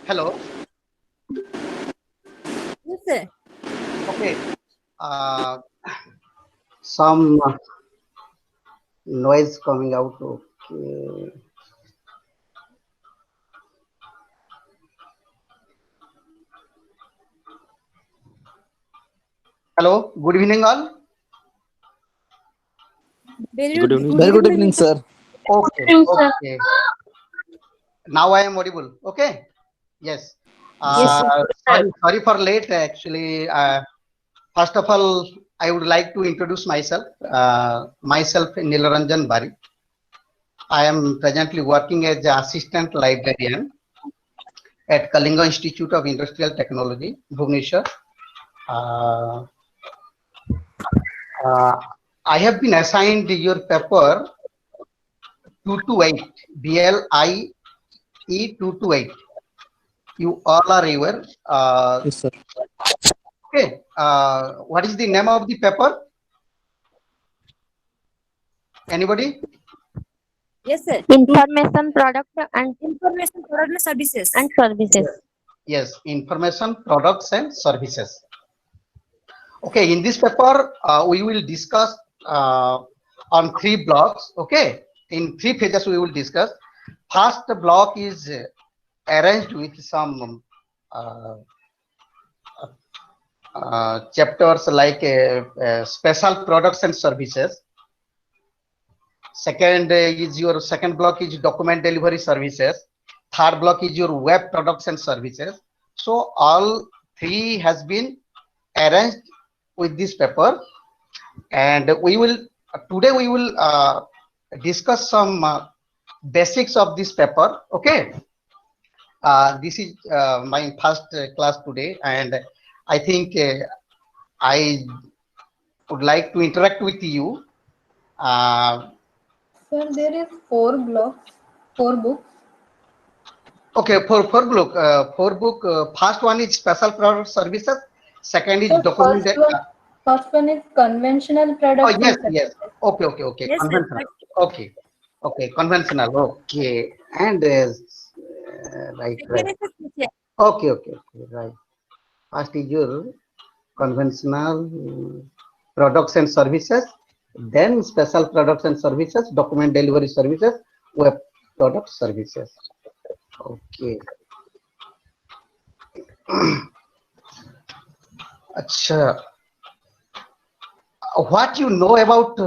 Hello. Yes, sir. Okay. Some noise coming out. Okay. Hello. Good evening, all. Very Good good evening. Very good evening. evening, sir. Okay. Okay. Now I am audible. Okay. Yes. Yes, sir. Sorry for late. Actually, first of all, I would like to introduce myself. Myself, Nilaranjan Bari. I am presently working as the assistant librarian at Kalinga Institute of Industrial Technology, Bhubaneswar. Uh, uh, I have been assigned your paper 228, BLIE 228. You all are aware. Yes, sir. Okay. What is the name of the paper? Anybody? Yes, sir. Information product and Information product and services. services. Yes, information products and services. Okay, in this paper, we will discuss on 3 blocks. Okay, in 3 phases we will discuss. First block is arranged with some chapters like special products and services. Second is your second block is document delivery services. Third block is your web products and services. So all three has been arranged with this paper, and we will today we will discuss some basics of this paper. Okay, this is my first class today, and I think I would like to interact with you. Sir, there is 4 blocks, 4 books. Okay, for book, first one is special product services. Second is So document. first one is conventional Oh products yes, and yes. services. Okay. Yes, sir. Conventional. Okay, conventional. Okay, and right. Second is special. Okay. Right. First is your conventional products and services. Then special products and services, document delivery services, web product services. Okay. Acha. What you know about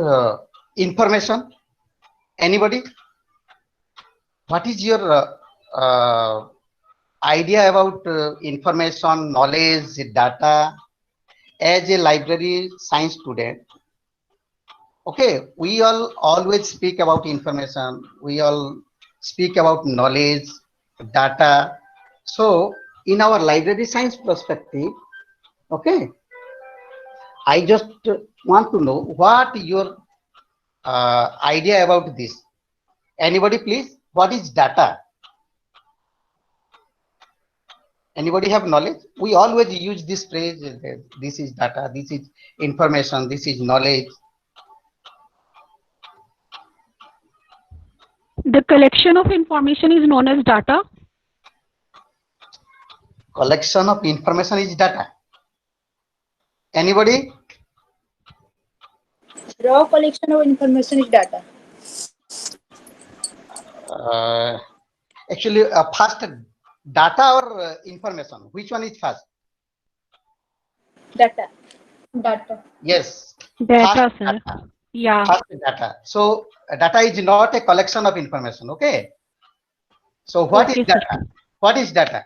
information? Anybody? What is your idea about information, knowledge, data as a library science student? Okay, we all always speak about information. We all speak about knowledge, data. So, in our library science perspective, okay, I just want to know what your idea about this. Anybody, please? What is data? Anybody have knowledge? We always use this phrase. This is data. This is information. This is knowledge. The collection of information is known as data. Collection of information is data. Anybody? Raw collection of information is data. Actually, first data or information? Which one is first? Data. Yes. Data, First sir. data. Yeah. First data. So data is not a collection of information. Okay. So what is Okay, sir. data? What is data?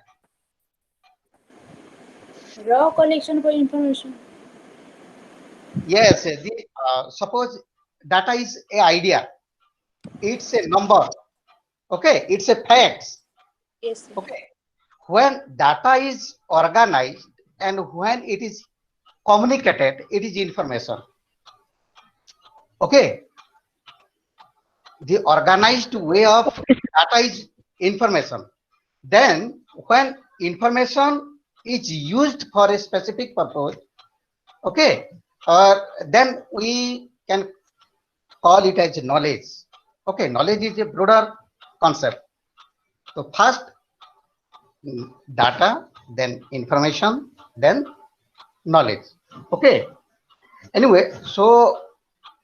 Raw collection of information. Yes. Suppose data is a idea. It's a number. Okay. It's a facts. Yes, sir. Okay. When data is organized and when it is communicated, it is information. Okay. The organized way of data is information. Then when information is used for a specific purpose, okay, then we can call it as knowledge. Okay, knowledge is a broader concept. So first data, then information, then knowledge. Okay. Anyway, so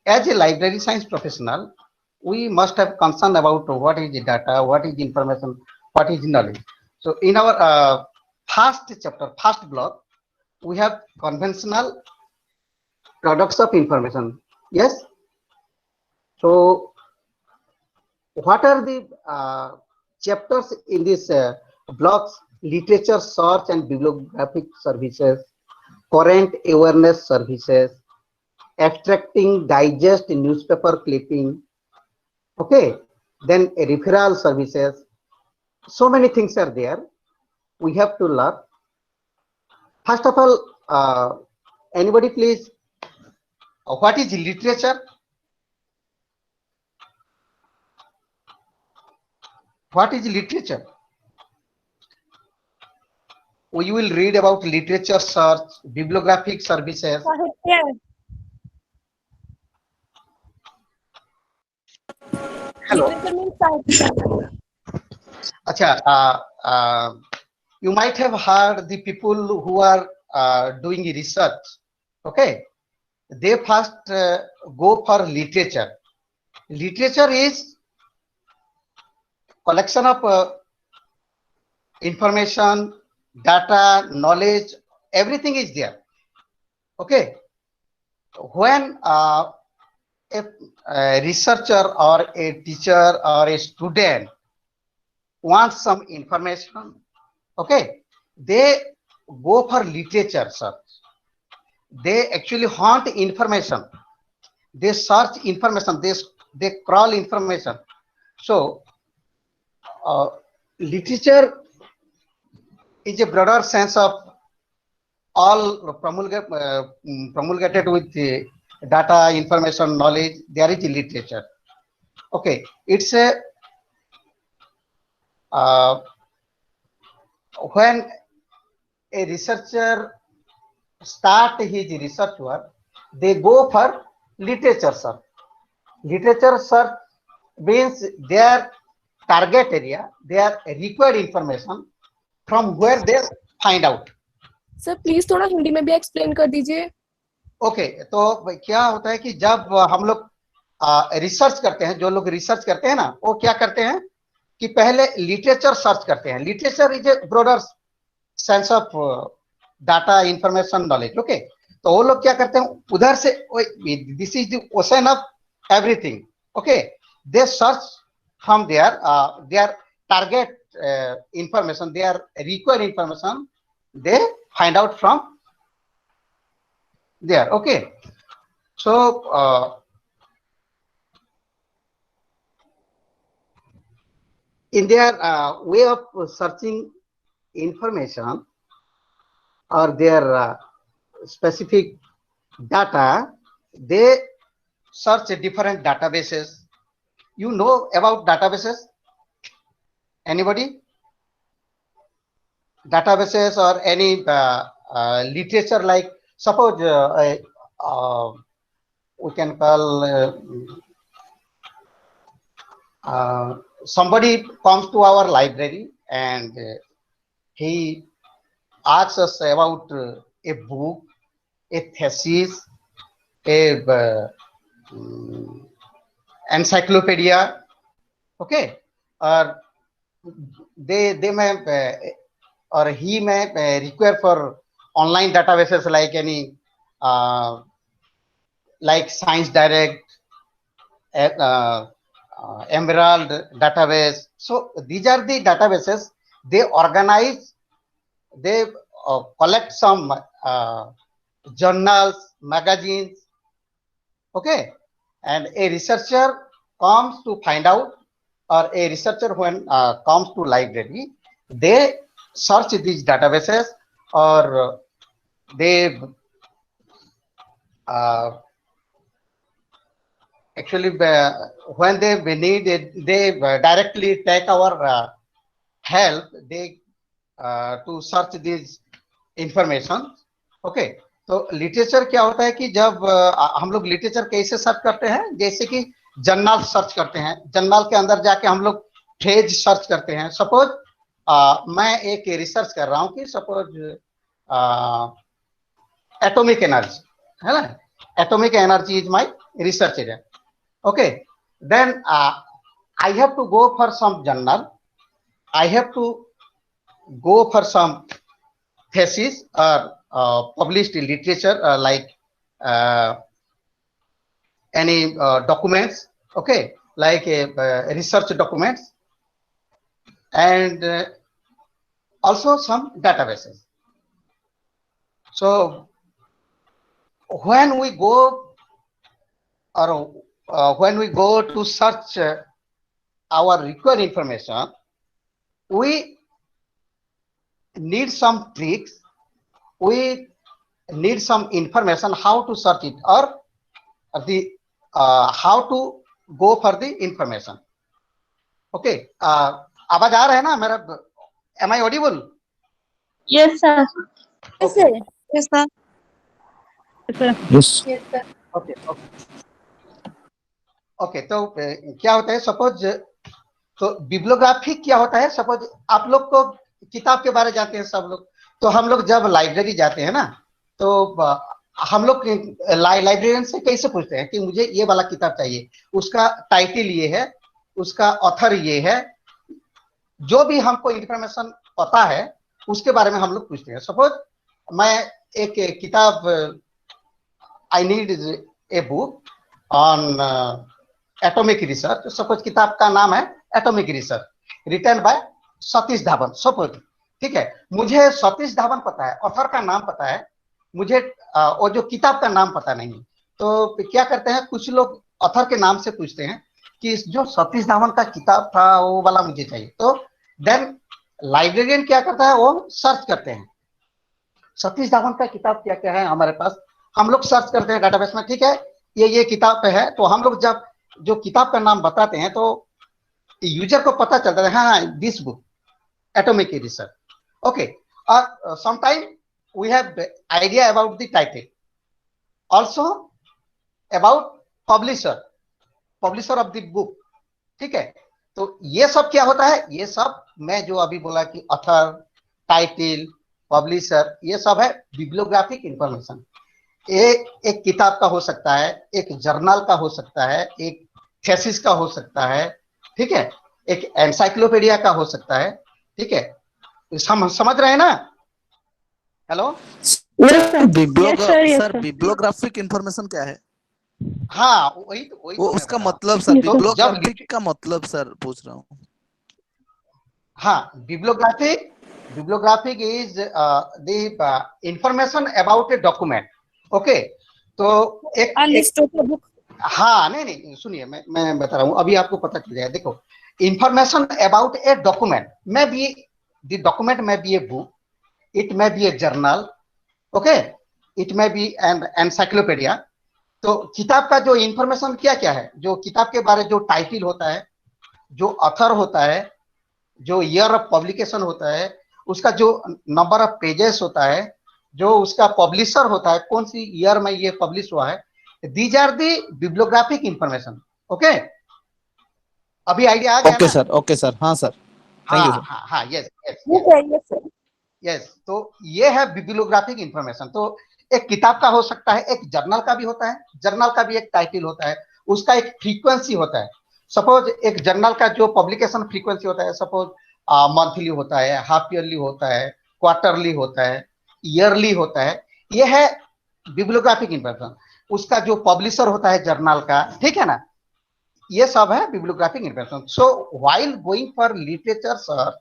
as a library science professional, we must have concern about what is the data, what is the information, what is the knowledge. So in our first chapter, first block, we have conventional products of information. Yes. So what are the chapters in this blocks? Literature search and bibliographic services, current awareness services, extracting digest newspaper clipping, okay, then referral services. So many things are there. We have to learn. First of all, anybody please, what is literature? What is literature? We will read about literature search, bibliographic services. Sahitya. Hello. Literature means Sahitya. Acha, you might have heard the people who are doing research. Okay, they first go for literature. Literature is collection of information, data, knowledge, everything is there. Okay, when a researcher or a teacher or a student wants some information, okay, they go for literature search. They actually hunt information. They search information. They crawl information. So literature is a broader sense of all promulgated with the data, information, knowledge. There is literature. Okay, it's a when a researcher start his research work, they go for literature search. Literature search means their target area, their required information from where they find out. Sir please थोड़ा हिंदी में भी explain कर दीजिए. Okay, तो क्या होता है कि जब हम लोग रिसर्च करते हैं, जो लोग रिसर्च करते हैं ना, वो क्या करते हैं कि पहले लिटरेचर सर्च करते हैं. Literature is a broader sense of data, information, knowledge. Okay, तो वो लोग क्या करते हैं, उधर से this is the ocean of everything. Okay, they search from their target information, their required information, they find out from there. Okay, so in their way of searching information or their specific data, they search different databases. You know about databases? Anybody? Databases or any literature, like suppose we can call somebody comes to our library and he asks us about a book, a thesis, a encyclopedia. Okay, or they may or he may require for online databases like any like Science Direct, Emerald database. So these are the databases. They organize, they collect some journals, magazines. Okay, and a researcher comes to find out, or a researcher when comes to library, they search these databases, or they actually when they need it, they directly take our help, they to search these information. Okay, तो literature क्या होता है कि जब हम लोग literature कैसे search करते हैं, जैसे कि जर्नल सर्च करते हैं. जर्नल के अंदर जाके हम लोग फ्रेज सर्च करते हैं. सपोज मैं एक रिसर्च कर रहा हूं कि सपोज एटॉमिक एनर्जी है ना, atomic energy is my research area. Okay, then I have to go for some journal, I have to go for some thesis or published literature like uh, any documents, okay, like research documents, and also some databases. So when we go or when we go to search our required information, we need some tricks, we need some information how to search it or the how to go for the information. Okay, आवाज आ रहा है ना मेरा? Am I audible? Yes, sir. Yes, sir. Yes, sir. Yes. Yes, sir. Okay okay okay. तो क्या होता है, suppose तो बिब्लियोग्राफी क्या होता है, सपोज आप लोग को किताब के बारे जानते हैं सब लोग, तो हम लोग जब लाइब्रेरी जाते हैं ना, तो हम लोग लाइब्रेरियन से कैसे पूछते हैं कि मुझे ये वाला किताब चाहिए, उसका टाइटल ये है, उसका ऑथर ये है, जो भी हमको इंफॉर्मेशन पता है उसके बारे में हम लोग पूछते हैं. सपोज मैं एक किताब, I need a book on atomic research, suppose किताब का नाम है atomic research, written by Satish Dhawan, suppose. ठीक है, मुझे सतीश धावन पता है, ऑथर का नाम पता है, मुझे वो जो किताब का नाम पता नहीं. तो क्या करते हैं, कुछ लोग ऑथर के नाम से पूछते हैं कि जो सतीश धावन का किताब था वो वाला मुझे चाहिए. तो देन लाइब्रेरियन क्या करता है, वो सर्च करते हैं सतीश धावन का किताब क्या क्या है हमारे पास, हम लोग सर्च करते हैं डाटाबेस में. ठीक है, ये किताब पे है, तो हम लोग जब जो किताब का नाम बताते हैं तो यूजर को पता चलता है हाँ this book atomic research. Okay, sometime we have idea about the title, also about publisher of the book. ठीक है, तो ये सब क्या होता है, ये सब मैं जो अभी बोला कि ऑथर, टाइटल, पब्लिशर, ये सब है बिब्लियोग्राफिक इंफॉर्मेशन. एक किताब का हो सकता है, एक जर्नल का हो सकता है, एक थेसिस का हो सकता है, ठीक है, एक एनसाइक्लोपीडिया का हो सकता है. ठीक है, समझ रहे हैं ना? Hello, Yes, sir. Yes, sir. Yes, sir sir. Bibliographic information क्या है? हाँ वही वो तो मैं उसका बता रहा हूँ. मतलब सर, Yes, sir. बिब्लियोग्राफिक का मतलब सर पूछ रहा हूँ. हाँ, bibliographic is the information about a document. Okay, तो A list of the book. हाँ नहीं नहीं सुनिए, मैं बता रहा हूँ, अभी आपको पता चल जाएगा. देखो, information about a document may be, the document may be a book, it may be a journal, okay, it may be an encyclopedia. तो किताब का जो इंफॉर्मेशन क्या क्या है, जो किताब के बारे जो टाइटल होता है, जो ऑथर होता है, जो ईयर ऑफ पब्लिकेशन होता है, उसका जो नंबर ऑफ पेजेस होता है, जो उसका पब्लिशर होता है, कौन सी ईयर में ये पब्लिश हुआ है, these are the bibliographic information. Okay, अभी आइडिया आ गया ना? ओके सर, हाँ सर, थैंक यू सर. हाँ हाँ, yes yes Yes, sir. Yes, sir. Yes. तो ये है बिब्लियोग्राफिक इंफॉर्मेशन. तो एक किताब का हो सकता है, एक जर्नल का भी होता है, जर्नल का भी एक टाइटल होता है, उसका एक फ्रीक्वेंसी होता है. सपोज एक जर्नल का जो पब्लिकेशन फ्रीक्वेंसी होता है, सपोज मंथली होता है, हाफ ईयरली होता है, क्वार्टरली होता है, ईयरली होता है, ये है बिब्लियोग्राफिक इंफॉर्मेशन. उसका जो पब्लिशर होता है जर्नल का, ठीक है ना, ये सब है bibliographic information. So while going for literature sir,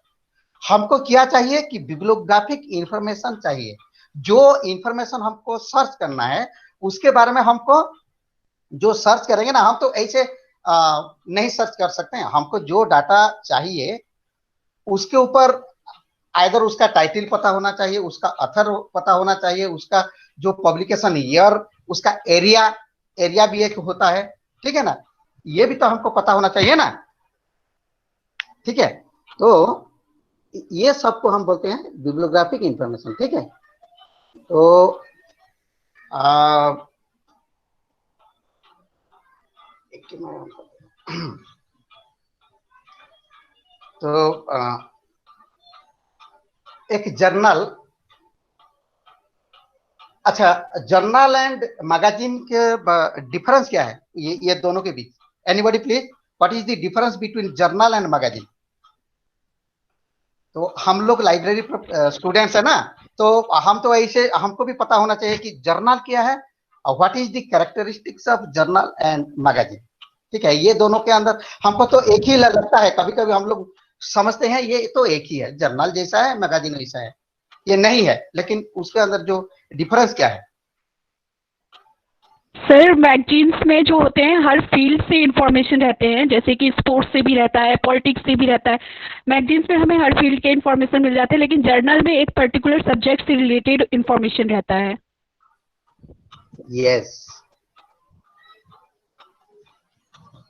हमको क्या चाहिए कि बिब्लियोग्राफिक इंफॉर्मेशन चाहिए. जो इंफॉर्मेशन हमको सर्च करना है उसके बारे में हमको जो सर्च करेंगे ना, हम तो ऐसे नहीं सर्च कर सकते हैं. हमको जो डाटा चाहिए उसके ऊपर आइदर उसका टाइटल पता होना चाहिए, उसका ऑथर पता होना चाहिए, उसका जो पब्लिकेशन ईयर, उसका एरिया भी एक होता है. ठीक है ना, ये भी तो हमको पता होना चाहिए ना. ठीक है, तो ये सबको हम बोलते हैं बिब्लियोग्राफिक इंफॉर्मेशन. ठीक है, तो तो एक जर्नल, अच्छा जर्नल एंड मैगजीन के डिफरेंस क्या है ये दोनों के बीच? Anybody please, what is the difference between journal and magazine? तो हम लोग लाइब्रेरी स्टूडेंट्स है ना, तो हम तो ऐसे हमको भी पता होना चाहिए कि जर्नल क्या है और what is the characteristics of journal and magazine. ठीक है, ये दोनों के अंदर हमको तो एक ही लगता है, कभी कभी हम लोग समझते हैं ये तो एक ही है, जर्नल जैसा है मैगजीन वैसा है, ये नहीं है, लेकिन उसके अंदर जो डिफरेंस क्या है? सर मैगजीन्स में जो होते हैं हर फील्ड से इंफॉर्मेशन रहते हैं, जैसे कि स्पोर्ट्स से भी रहता है, पॉलिटिक्स से भी रहता है। मैगजीन्स में हमें हर फील्ड के इंफॉर्मेशन मिल जाते हैं, लेकिन जर्नल में एक पर्टिकुलर सब्जेक्ट से रिलेटेड इंफॉर्मेशन रहता है। यस,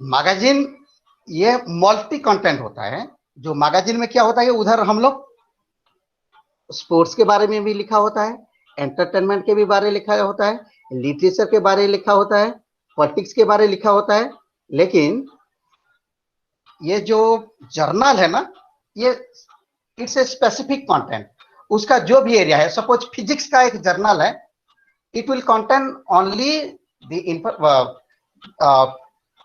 मैगजीन ये मल्टी कंटेंट होता है। जो मैगजीन में क्या होता है, उधर हम लोग स्पोर्ट्स के बारे में भी लिखा होता है, एंटरटेनमेंट के भी बारे में लिखा होता है, लिटरेचर के बारे में लिखा होता है, पॉलिटिक्स के बारे में लिखा होता है। लेकिन ये जो जर्नल है ना, ये इट्स ए स्पेसिफिक कंटेंट, उसका जो भी एरिया है, सपोज फिजिक्स का एक जर्नल है, it will contain only the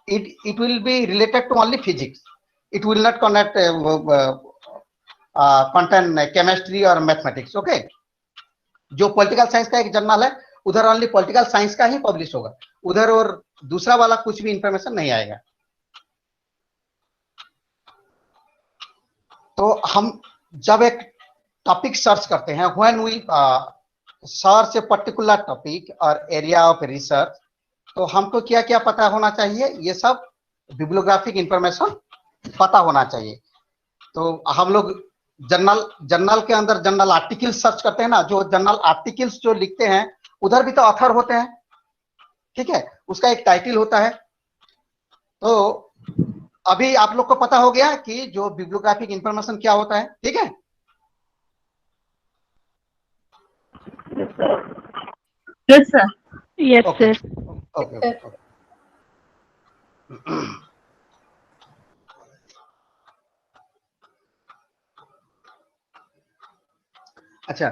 it will be related to only physics, it will not contain chemistry or mathematics। okay, जो पॉलिटिकल साइंस का एक जर्नल है उधर ओनली पॉलिटिकल साइंस का ही पब्लिश होगा, उधर और दूसरा वाला कुछ भी इंफॉर्मेशन नहीं आएगा। तो हम जब एक टॉपिक सर्च करते हैं, when we search a particular topic or area of research, तो हमको क्या क्या पता होना चाहिए, ये सब बिब्लियोग्राफिक इंफॉर्मेशन पता होना चाहिए। तो हम लोग जर्नल के अंदर जर्नल आर्टिकल सर्च करते हैं ना, जो जर्नल आर्टिकल्स जो लिखते हैं उधर भी तो ऑथर होते हैं, ठीक है, उसका एक टाइटल होता है। तो अभी आप लोग को पता हो गया कि जो बिब्लियोग्राफिक इंफॉर्मेशन क्या होता है, ठीक है? Yes, sir. Yes okay sir. Okay. अच्छा,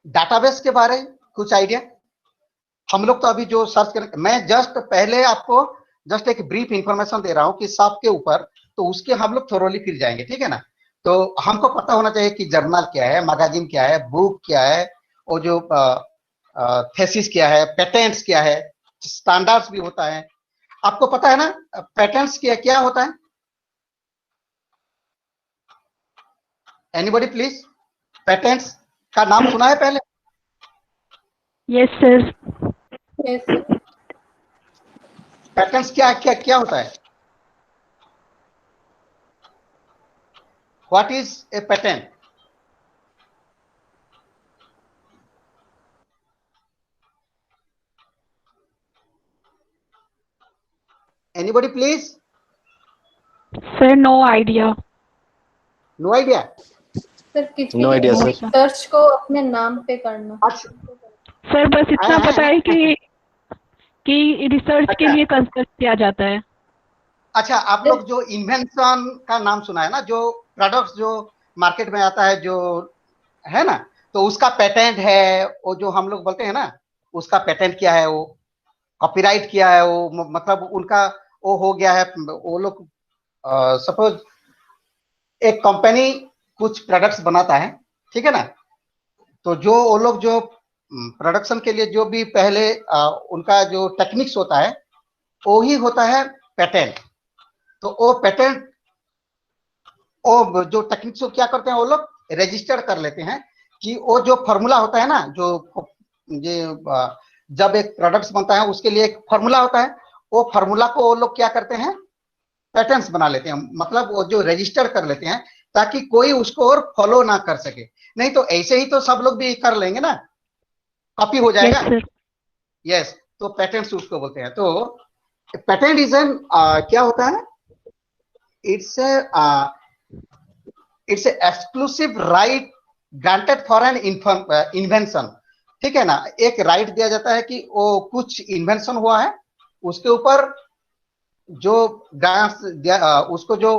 डाटाबेस के बारे में कुछ आइडिया? हम लोग तो अभी जो सर्च करें, मैं जस्ट पहले आपको जस्ट एक ब्रीफ इंफॉर्मेशन दे रहा हूं कि सब के ऊपर, तो उसके हम लोग थोरोली फिर जाएंगे, ठीक है ना? तो हमको पता होना चाहिए कि जर्नल क्या है, मैगजीन क्या है, बुक क्या है, और जो थेसिस क्या है, पेटेंट्स क्या है, स्टैंडर्ड्स भी होता है। आपको पता है ना पेटेंट्स क्या क्या होता है? एनीबॉडी प्लीज, पेटेंट्स का नाम सुना है पहले? Yes sir. पेटेंट्स क्या क्या क्या होता है? What is a patent? Anybody please? Sir no idea. No idea? Sir किसी No idea, sir. रिसर्च को अपने नाम पे करना। अच्छा, सर बस इतना पता है कि रिसर्च के लिए कंसल्ट किया जाता है। अच्छा, आप लोग जो इन्वेंशन का नाम सुना है ना, जो प्रोडक्ट्स जो मार्केट में आता है जो है ना, तो उसका पेटेंट है, वो जो हम लोग बोलते हैं ना, उसका पेटेंट क्या है, वो कॉपीराइट क्या है, वो मतलब उनका वो हो गया है। वो लोग सपोज एक कंपनी कुछ प्रोडक्ट्स बनाता है, ठीक है ना, तो जो वो लोग जो प्रोडक्शन के लिए जो भी पहले उनका जो टेक्निक्स होता है वो ही होता है पेटेंट। तो वो पेटेंट, वो जो टेक्निक्स को क्या करते हैं, वो लोग रजिस्टर कर लेते हैं कि वो जो फॉर्मूला होता है ना, जो ये जब एक प्रोडक्ट्स बनता है उसके लिए एक फॉर्मूला होता है, वो फॉर्मूला को वो लोग क्या करते हैं, पैटर्न्स बना लेते हैं, मतलब वो जो रजिस्टर कर लेते हैं ताकि कोई उसको और फॉलो ना कर सके। नहीं तो ऐसे ही तो सब लोग भी कर लेंगे ना, कॉपी हो जाएगा। Yes sir. यस, तो पेटेंट्स उसको बोलते हैं। तो पेटेंट इज एन क्या होता है, it's a exclusive right granted for an invention, ठीक है ना। एक राइट दिया जाता है कि वो कुछ इन्वेंशन हुआ है, उसके ऊपर जो ग्रांट्स उसको जो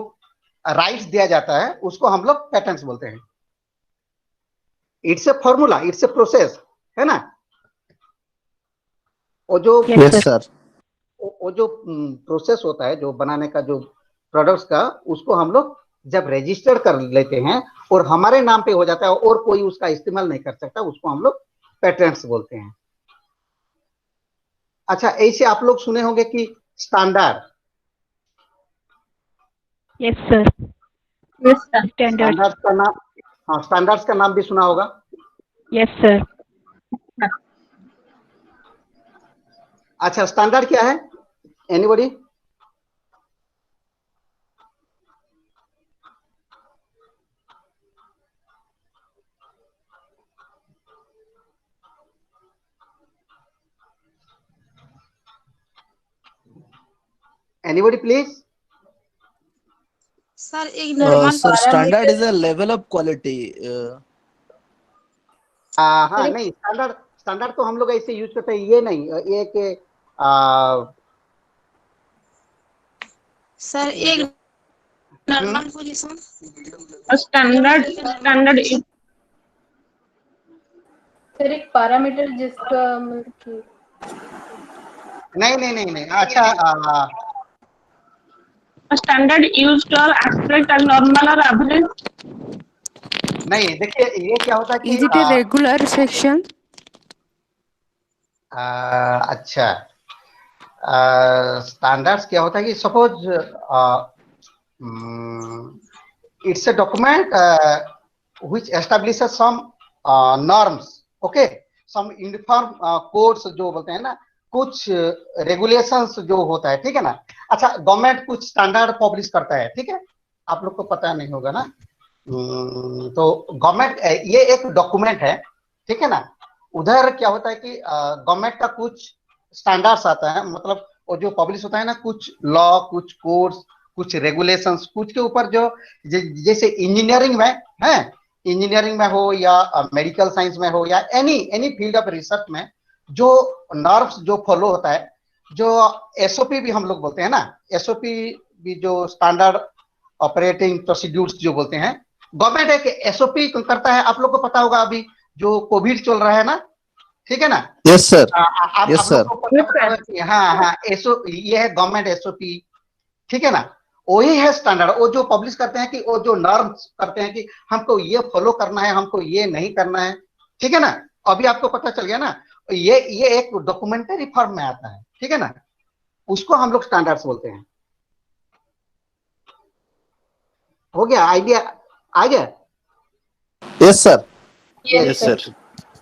राइट्स दिया जाता है उसको हम लोग पेटेंट्स बोलते हैं। It's a formula, it's a process, है ना। और जो Yes, यस सर। वो जो प्रोसेस होता है जो बनाने का, जो प्रोडक्ट्स का, उसको हम लोग जब रजिस्टर कर लेते हैं और हमारे नाम पे हो जाता है और कोई उसका इस्तेमाल नहीं कर सकता, उसको हम लोग पेटेंट्स बोलते हैं। अच्छा, ऐसे आप लोग सुने होंगे कि standard, yes sir. Yes, sir. Standard. Standards का नाम, हाँ, स्टैंडर्ड्स का नाम भी सुना होगा। Yes sir. अच्छा, स्टैंडर्ड क्या है? एनीबॉडी? Anybody please? सर एक normal sir standard is a level of quality. हाँ, नहीं, स्टैंडर्ड, स्टैंडर्ड तो हम लोग ऐसे यूज करते हैं, ये नहीं, ये कि सर एक normal position Standard is sir एक पैरामीटर जिसका मतलब कि नहीं, अच्छा, a standard used or abstract and normal or average. नहीं, देखिए ये क्या होता है कि Is it a regular section? अच्छा, स्टैंडर्ड्स क्या होता है कि suppose it's a document which establishes some norms, okay, some uniform codes जो बोलते हैं ना, कुछ रेगुलेशंस जो होता है, ठीक है ना। अच्छा, गवर्नमेंट कुछ स्टैंडर्ड पब्लिश करता है, ठीक है, आप लोग को पता नहीं होगा ना। तो गवर्नमेंट, ये एक डॉक्यूमेंट है, ठीक है ना। उधर क्या होता है कि गवर्नमेंट का कुछ स्टैंडर्ड्स आता है, मतलब वो जो पब्लिश होता है ना, कुछ लॉ, कुछ कोड्स, कुछ रेगुलेशंस, कुछ के ऊपर जो जैसे इंजीनियरिंग में है, इंजीनियरिंग में हो या मेडिकल साइंस में हो या एनी फील्ड ऑफ रिसर्च में जो नॉर्म्स जो फॉलो होता है, जो एसओपी भी हम लोग बोलते हैं ना, एसओपी भी जो स्टैंडर्ड ऑपरेटिंग प्रोसीड्यूर्स जो बोलते हैं, गवर्नमेंट एक एसओपी करता है। आप लोग को पता होगा अभी जो कोविड चल रहा है ना, ठीक है ना। Yes sir. आप Yes, लोग को पता होगा कि हाँ, एसओ, ये है गवर्नमेंट एसओपी, ठीक है ना। वही है स्टैंडर्ड, वो जो पब्लिश करते हैं कि वो जो नॉर्म्स करते हैं कि हमको ये फॉलो करना है, हमको ये नहीं करना है, ठीक है ना। अभी आपको पता चल गया ना, ये एक डॉक्यूमेंटरी फॉर्म में आता है, ठीक है ना, उसको हम लोग स्टैंडर्ड्स बोलते हैं। हो गया आइडिया, आ गया? Yes sir. Yes sir.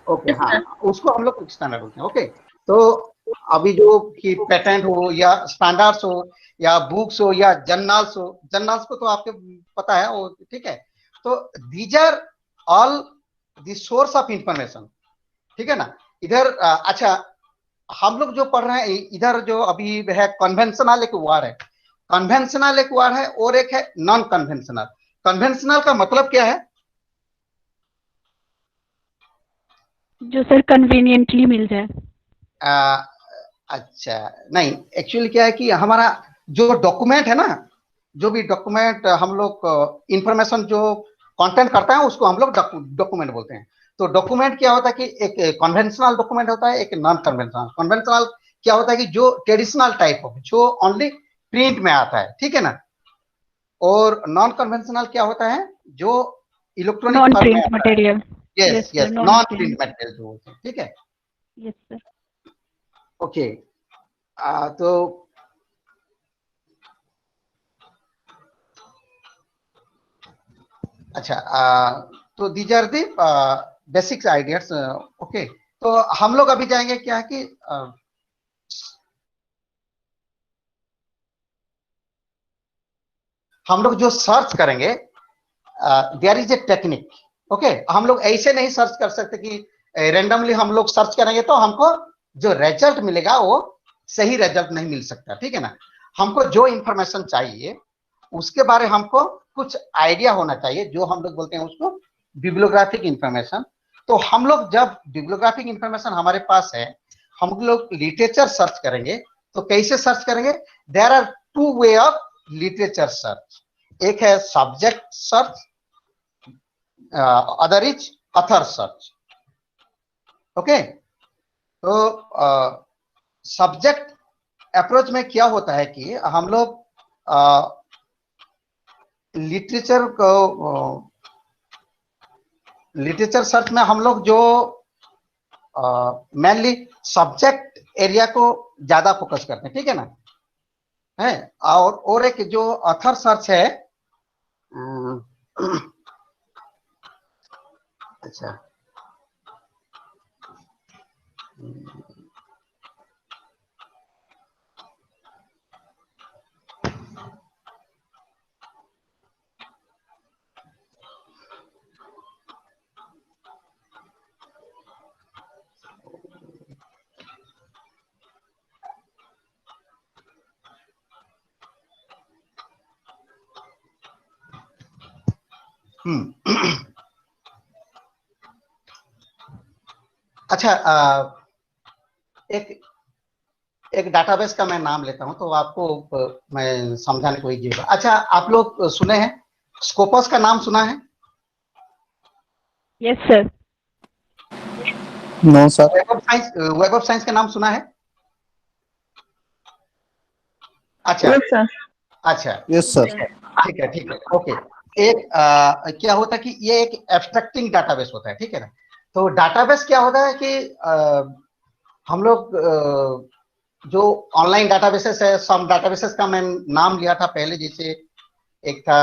Okay, हाँ, उसको हम लोग स्टैंडर्ड बोलते हैं। ओके, तो अभी जो कि पेटेंट हो या स्टैंडर्ड्स हो या बुक्स हो या जर्नल्स हो, जर्नल्स को तो आपको पता है वो, ठीक है। तो these are all the source of information, ठीक है ना। इधर अच्छा, हम लोग जो पढ़ रहे हैं इधर जो अभी है कन्वेंशनल एक वर्ड है, कन्वेंशनल एक वर्ड है, और एक है नॉन कन्वेंशनल। कन्वेंशनल का मतलब क्या है? जो सर कन्वीनियंटली मिल जाए। अच्छा, नहीं, एक्चुअली क्या है कि हमारा जो डॉक्यूमेंट है ना, जो भी डॉक्यूमेंट हम लोग इंफॉर्मेशन जो कंटेंट करता है उसको हम लोग डॉक्यूमेंट बोलते हैं। तो डॉक्यूमेंट क्या होता है कि एक कन्वेंशनल डॉक्यूमेंट होता है, एक नॉन कन्वेंशनल। कन्वेंशनल क्या होता है कि जो ट्रेडिशनल टाइप हो, जो ओनली प्रिंट में आता है, ठीक है ना। और नॉन कन्वेंशनल क्या होता है, जो इलेक्ट्रॉनिक नॉन फॉर्म में प्रिंट आता है। Material. Yes, yes, non print material जो होते हैं, ठीक है। Yes sir. ओके, तो अच्छा, तो these are the basics ideas. Okay, तो हम लोग अभी जाएंगे क्या है कि हम लोग जो सर्च करेंगे, there is a technique. Okay, हम लोग ऐसे नहीं सर्च कर सकते कि रेंडमली हम लोग सर्च करेंगे तो हमको जो रिजल्ट मिलेगा वो सही रिजल्ट नहीं मिल सकता, ठीक है ना। हमको जो इंफॉर्मेशन चाहिए उसके बारे हमको कुछ आइडिया होना चाहिए, जो हम लोग बोलते हैं उसको बिब्लियोग्राफिक इंफॉर्मेशन। तो हम लोग जब बिब्लियोग्राफिक इंफॉर्मेशन हमारे पास है, हम लोग लिटरेचर सर्च करेंगे। तो कैसे सर्च करेंगे? There are two way of literature search, एक है subject search, other is author search. Okay, तो सब्जेक्ट अप्रोच में क्या होता है कि हम लोग लिटरेचर सर्च में हम लोग जो मेनली सब्जेक्ट एरिया को ज्यादा फोकस करते हैं, ठीक है ना, है। और एक जो ऑथर सर्च है, अच्छा, अच्छा, एक एक डाटाबेस का मैं नाम लेता हूं तो आपको मैं समझाने को कीजिएगा। अच्छा, आप लोग सुने हैं, स्कोपस का नाम सुना है? Yes sir. No, sir. Web of science का नाम सुना है? अच्छा, अच्छा, Yes, sir. ठीक है, ठीक है, ओके। एक क्या होता है कि ये एक एब्स्ट्रैक्टिंग डाटाबेस होता है, ठीक है ना। तो डाटाबेस क्या होता है कि हम लोग जो ऑनलाइन डाटाबेसेस है, सम डाटाबेसेस का मैं नाम लिया था पहले, जैसे एक था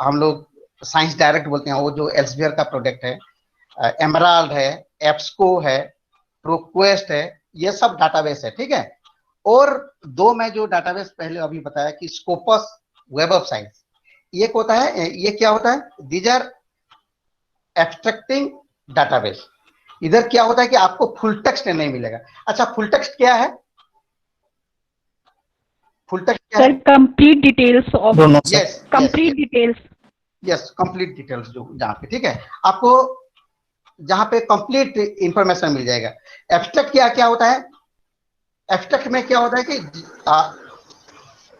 हम लोग साइंस डायरेक्ट बोलते हैं, वो जो एल्सेवियर का प्रोडक्ट है, एमराल्ड है, एप्सको है, प्रोक्वेस्ट है, ये सब डाटाबेस है, ठीक है। और दो मैं जो डाटाबेस पहले अभी बताया कि स्कोपस, वेब ऑफ साइंस, ये होता है, ये क्या होता है, दीज आर एब्स्ट्रैक्टिंग डाटाबेस। इधर क्या होता है कि आपको फुल टेक्स्ट नहीं मिलेगा। अच्छा, फुल टेक्स्ट क्या है? फुल टेक्स्ट क्या सर है? Complete details of, Don't know, sir. Yes, complete details. Yes, complete details, जो जहाँ पे, ठीक है, आपको जहां पे कंप्लीट इंफॉर्मेशन मिल जाएगा। एब्स्ट्रैक्ट क्या होता है? एब्स्ट्रैक्ट में क्या होता है कि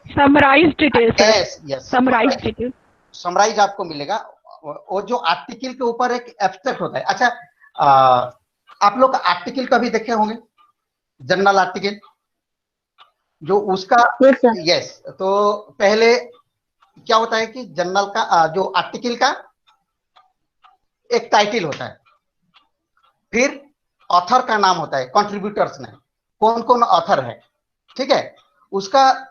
summarise details sir, yes, yes, summarise details. Summarise आपको मिलेगा। और जो आर्टिकल के ऊपर एक एब्स्ट्रैक्ट होता है। अच्छा, आप लोग आर्टिकल कभी देखे होंगे, जर्नल आर्टिकल, जो उसका, Yes, sir. यस, तो पहले क्या होता है कि जर्नल का जो आर्टिकल का एक टाइटल होता है, फिर ऑथर का नाम होता है, कंट्रीब्यूटर्स ने कौन कौन ऑथर है, ठीक है। उसका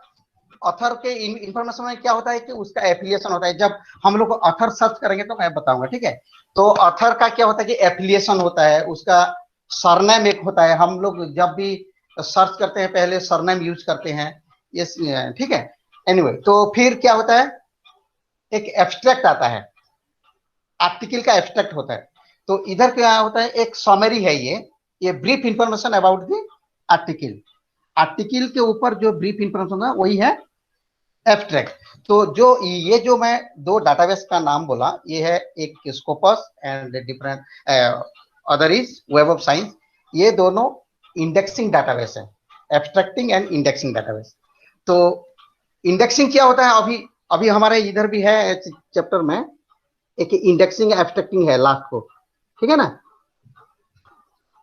ऑथर के इंफॉर्मेशन में क्या होता है कि उसका एफिलिएशन होता है। जब हम लोग ऑथर सर्च करेंगे तो मैं बताऊंगा, ठीक है। तो ऑथर का क्या होता है कि एफिलिएशन होता है, उसका सरनेम एक होता है। हम लोग जब भी सर्च करते हैं पहले सरनेम यूज करते हैं, ये ठीक है। एनीवे, तो फिर क्या होता है, एक एब्स्ट्रैक्ट आता है, आर्टिकल का एब्स्ट्रैक्ट होता है। तो इधर क्या होता है, एक समरी है, ये brief information about the article. Article के ऊपर जो ब्रीफ इंफॉर्मेशन है वही है एब्स्ट्रैक्ट। तो जो ये जो मैं दो डाटाबेस का नाम बोला, ये है एक Scopus and different other is web of science. ये दोनों इंडेक्सिंग डाटाबेस है, एब्स्ट्रैक्टिंग एंड इंडेक्सिंग डाटाबेस। तो इंडेक्सिंग क्या होता है, अभी अभी हमारे इधर भी है चैप्टर में, एक इंडेक्सिंग एब्स्ट्रैक्टिंग है लास्ट को, ठीक है ना।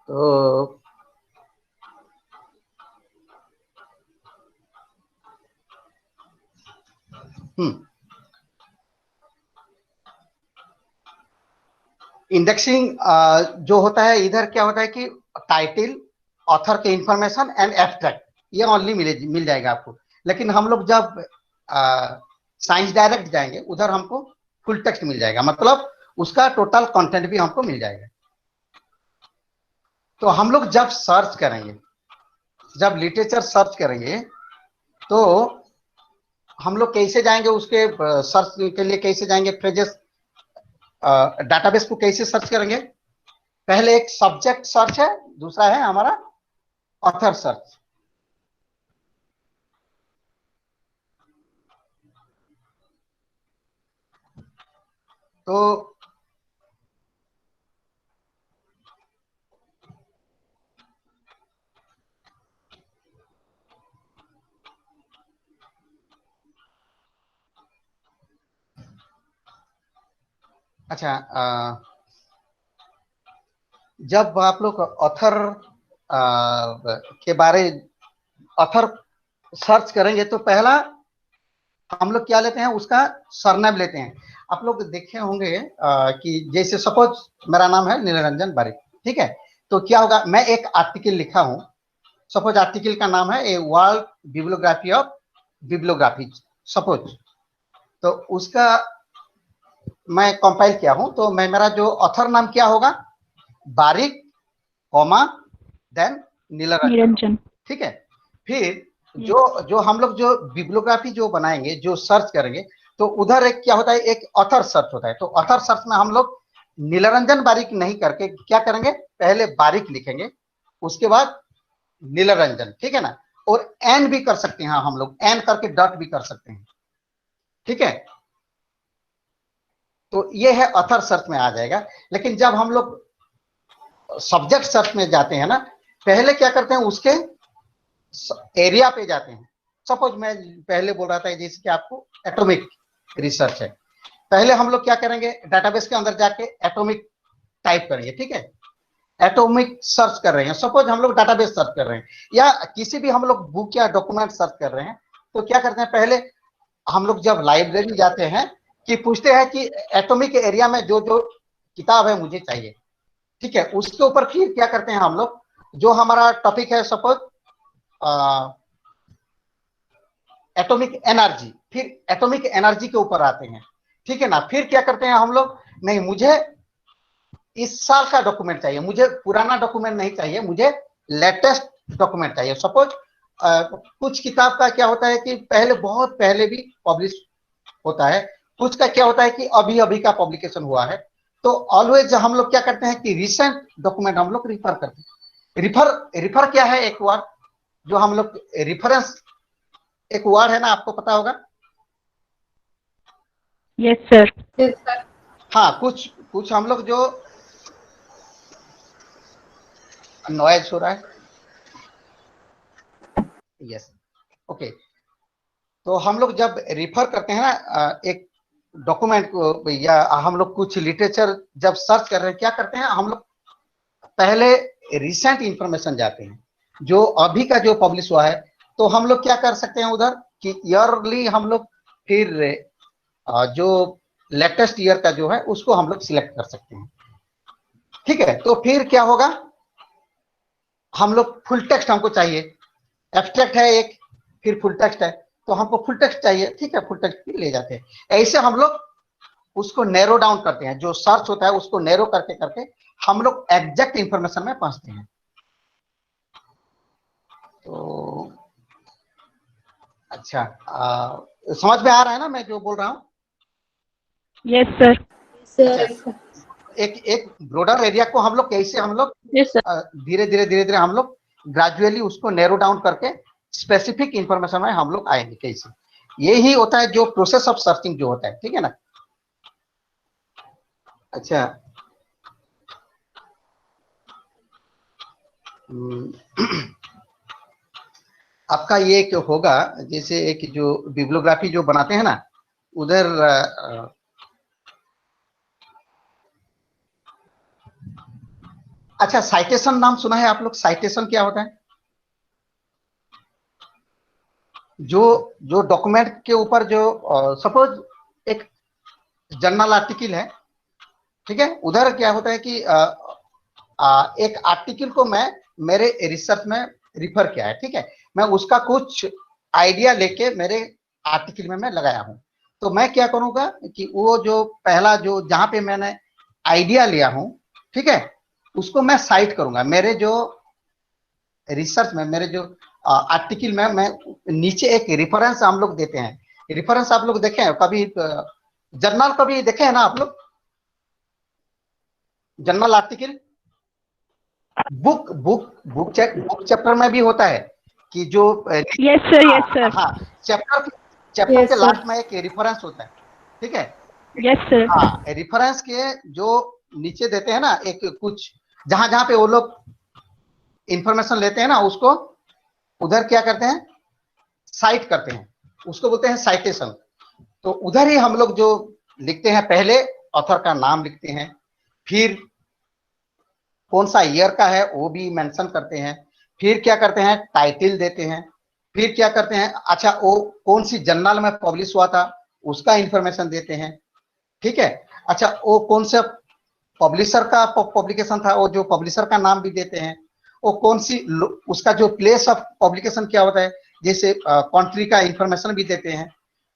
तो इंडेक्सिंग जो होता है, इधर क्या होता है कि टाइटल, ऑथर के इंफॉर्मेशन एंड एब्स्ट्रैक्ट, ये ओनली मिल जाएगा आपको। लेकिन हम लोग जब साइंस डायरेक्ट जाएंगे, उधर हमको फुल टेक्स्ट मिल जाएगा, मतलब उसका टोटल कंटेंट भी हमको मिल जाएगा। तो हम लोग जब सर्च करेंगे, जब लिटरेचर सर्च करेंगे, तो हम लोग कैसे जाएंगे उसके सर्च के लिए, कैसे जाएंगे, फ्रेजेस डाटाबेस को कैसे सर्च करेंगे? पहले एक सब्जेक्ट सर्च है, दूसरा है हमारा ऑथर सर्च। तो अच्छा, जब आप लोग ऑथर के बारे ऑथर सर्च करेंगे तो पहला हम लोग क्या लेते हैं, उसका सरनेम लेते हैं। आप लोग देखे होंगे कि जैसे सपोज मेरा नाम है निरंजन बारिक, ठीक है, तो क्या होगा, मैं एक आर्टिकल लिखा हूं, सपोज आर्टिकल का नाम है a world bibliography of bibliographies suppose, तो उसका मैं कंपाइल किया हूं, तो मैं मेरा जो ऑथर नाम क्या होगा, बारिक कॉमा देन निरंजन, ठीक है। फिर जो हम लोग जो बिब्लियोग्राफी जो बनाएंगे, जो सर्च करेंगे, तो उधर एक क्या होता है, एक ऑथर सर्च होता है। तो ऑथर सर्च में हम लोग निरंजन बारिक नहीं करके क्या करेंगे, पहले बारिक लिखेंगे, उसके बाद निरंजन, ठीक है ना। और एन भी कर सकते हैं हम लोग, एन करके डॉट भी कर सकते हैं, ठीक है। तो ये है ऑथर सर्च में आ जाएगा। लेकिन जब हम लोग सब्जेक्ट सर्च में जाते हैं ना, पहले क्या करते हैं, उसके एरिया पे जाते हैं। सपोज मैं पहले बोल रहा था जैसे कि आपको एटॉमिक रिसर्च है, पहले हम लोग क्या करेंगे, डाटाबेस के अंदर जाके एटॉमिक टाइप करेंगे, ठीक है। एटॉमिक सर्च कर रहे हैं, सपोज हम लोग डाटाबेस सर्च कर रहे हैं या किसी भी हम लोग बुक या डॉक्यूमेंट सर्च कर रहे हैं, तो क्या करते हैं, पहले हम लोग जब लाइब्रेरी जाते हैं कि पूछते हैं कि एटॉमिक एरिया में जो जो किताब है मुझे चाहिए, ठीक है। उसके ऊपर फिर क्या करते हैं हम लोग, जो हमारा टॉपिक है सपोज एटॉमिक एनर्जी, फिर एटॉमिक एनर्जी के ऊपर आते हैं, ठीक है ना। फिर क्या करते हैं हम लोग, नहीं मुझे इस साल का डॉक्यूमेंट चाहिए, मुझे पुराना डॉक्यूमेंट नहीं चाहिए, मुझे लेटेस्ट डॉक्यूमेंट चाहिए। सपोज कुछ किताब का क्या होता है कि पहले बहुत पहले भी पब्लिश होता है, कुछ का क्या होता है कि अभी अभी का पब्लिकेशन हुआ है। तो ऑलवेज हम लोग क्या करते हैं कि रिसेंट डॉक्यूमेंट हम लोग रिफर करते हैं। रिफर क्या है, एक वर्ड जो हम लोग रिफरेंस, एक वर्ड है ना, आपको पता होगा। Yes sir. Yes, sir. हाँ, कुछ हम लोग जो नॉइज हो रहा है, यस, ओके। तो हम लोग जब रिफर करते हैं ना एक डॉक्यूमेंट को, या हम लोग कुछ लिटरेचर जब सर्च कर रहे हैं, क्या करते हैं हम लोग, पहले रिसेंट इंफॉर्मेशन जाते हैं, जो अभी का जो पब्लिश हुआ है। तो हम लोग क्या कर सकते हैं उधर कि ईयरली हम लोग फिर जो लेटेस्ट ईयर का जो है उसको हम लोग सिलेक्ट कर सकते हैं, ठीक है। तो फिर क्या होगा, हम लोग फुल टेक्स्ट हमको चाहिए, एब्स्ट्रैक्ट है एक, फिर फुल टेक्स्ट है, तो हमको फुल टेक्स्ट चाहिए, ठीक है, फुल टेक्स्ट भी ले जाते हैं। ऐसे हम लोग उसको नैरो डाउन करते हैं, जो सर्च होता है उसको नैरो करके करके हम लोग एग्जैक्ट इंफॉर्मेशन में पहुंचते हैं। तो अच्छा, समझ में आ रहा है ना मैं जो बोल रहा हूँ? Yes sir. Sir. एक ब्रॉडर एरिया को हम लोग कैसे हम लोग Yes, sir. धीरे धीरे हम लोग ग्रेजुअली उसको नैरो डाउन करके स्पेसिफिक इंफॉर्मेशन में हम लोग आएंगे कैसे। ये ही होता है जो प्रोसेस ऑफ सर्चिंग जो होता है, ठीक है ना। अच्छा, आपका ये एक होगा, जैसे एक जो बिब्लियोग्राफी जो बनाते हैं ना, उधर अच्छा, साइटेशन नाम सुना है आप लोग? साइटेशन क्या होता है? जो डॉक्यूमेंट के ऊपर जो सपोज एक जर्नल आर्टिकल है, ठीक है, उधर क्या होता है कि एक आर्टिकल को मैं मेरे रिसर्च में रिफर किया है, ठीक है, मैं उसका कुछ आइडिया लेके मेरे आर्टिकल में मैं लगाया हूं। तो मैं क्या करूंगा कि वो जो पहला जो जहां पे मैंने आइडिया लिया हूं, ठीक है, उसको मैं साइट करूंगा मेरे जो रिसर्च में, मेरे जो आर्टिकल में। मैं नीचे एक रेफरेंस हम लोग देते हैं। रेफरेंस आप लोग देखे हैं कभी, जर्नल कभी देखे हैं ना आप लोग? जर्नल आर्टिकल बुक चैप्टर में भी होता है कि जो यस सर। Yes sir. हाँ, चैप्टर Yes, के sir. लास्ट में एक रेफरेंस होता है, ठीक है। Yes sir. हाँ, रेफरेंस के जो नीचे देते हैं ना, एक कुछ जहां जहां पे वो लोग इंफॉर्मेशन लेते हैं ना, उसको उधर क्या करते हैं, साइट करते हैं, उसको बोलते हैं साइटेशन। तो उधर ही हम लोग जो लिखते हैं, पहले ऑथर का नाम लिखते हैं, फिर कौन सा ईयर का है वो भी मेंशन करते हैं, फिर क्या करते हैं टाइटल देते हैं, फिर क्या करते हैं अच्छा वो कौन सी जर्नल में पब्लिश हुआ था उसका इंफॉर्मेशन देते हैं, ठीक है। अच्छा वो कौन सा पब्लिशर का पब्लिकेशन था, वो जो पब्लिशर का नाम भी देते हैं, वो कौन सी उसका जो प्लेस ऑफ पब्लिकेशन क्या होता है, जैसे कंट्री का इंफॉर्मेशन भी देते हैं।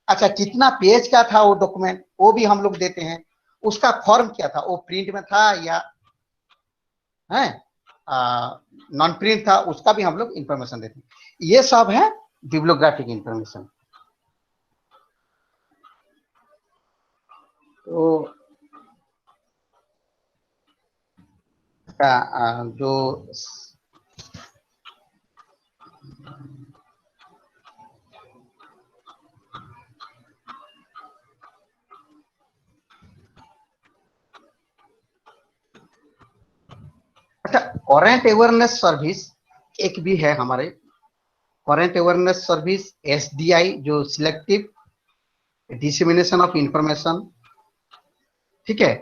अच्छा कितना पेज का था वो डॉक्यूमेंट वो भी हम लोग देते हैं, उसका फॉर्म क्या था, वो प्रिंट में था या है नॉन प्रिंट था, उसका भी हम लोग इंफॉर्मेशन देते हैं। ये सब है बिब्लियोग्राफिक इंफॉर्मेशन। तो जो अच्छा करंट अवेयरनेस सर्विस एक भी है हमारे, करंट अवेयरनेस सर्विस एसडीआई जो सिलेक्टिव डिसेमिनेशन ऑफ इंफॉर्मेशन, ठीक है।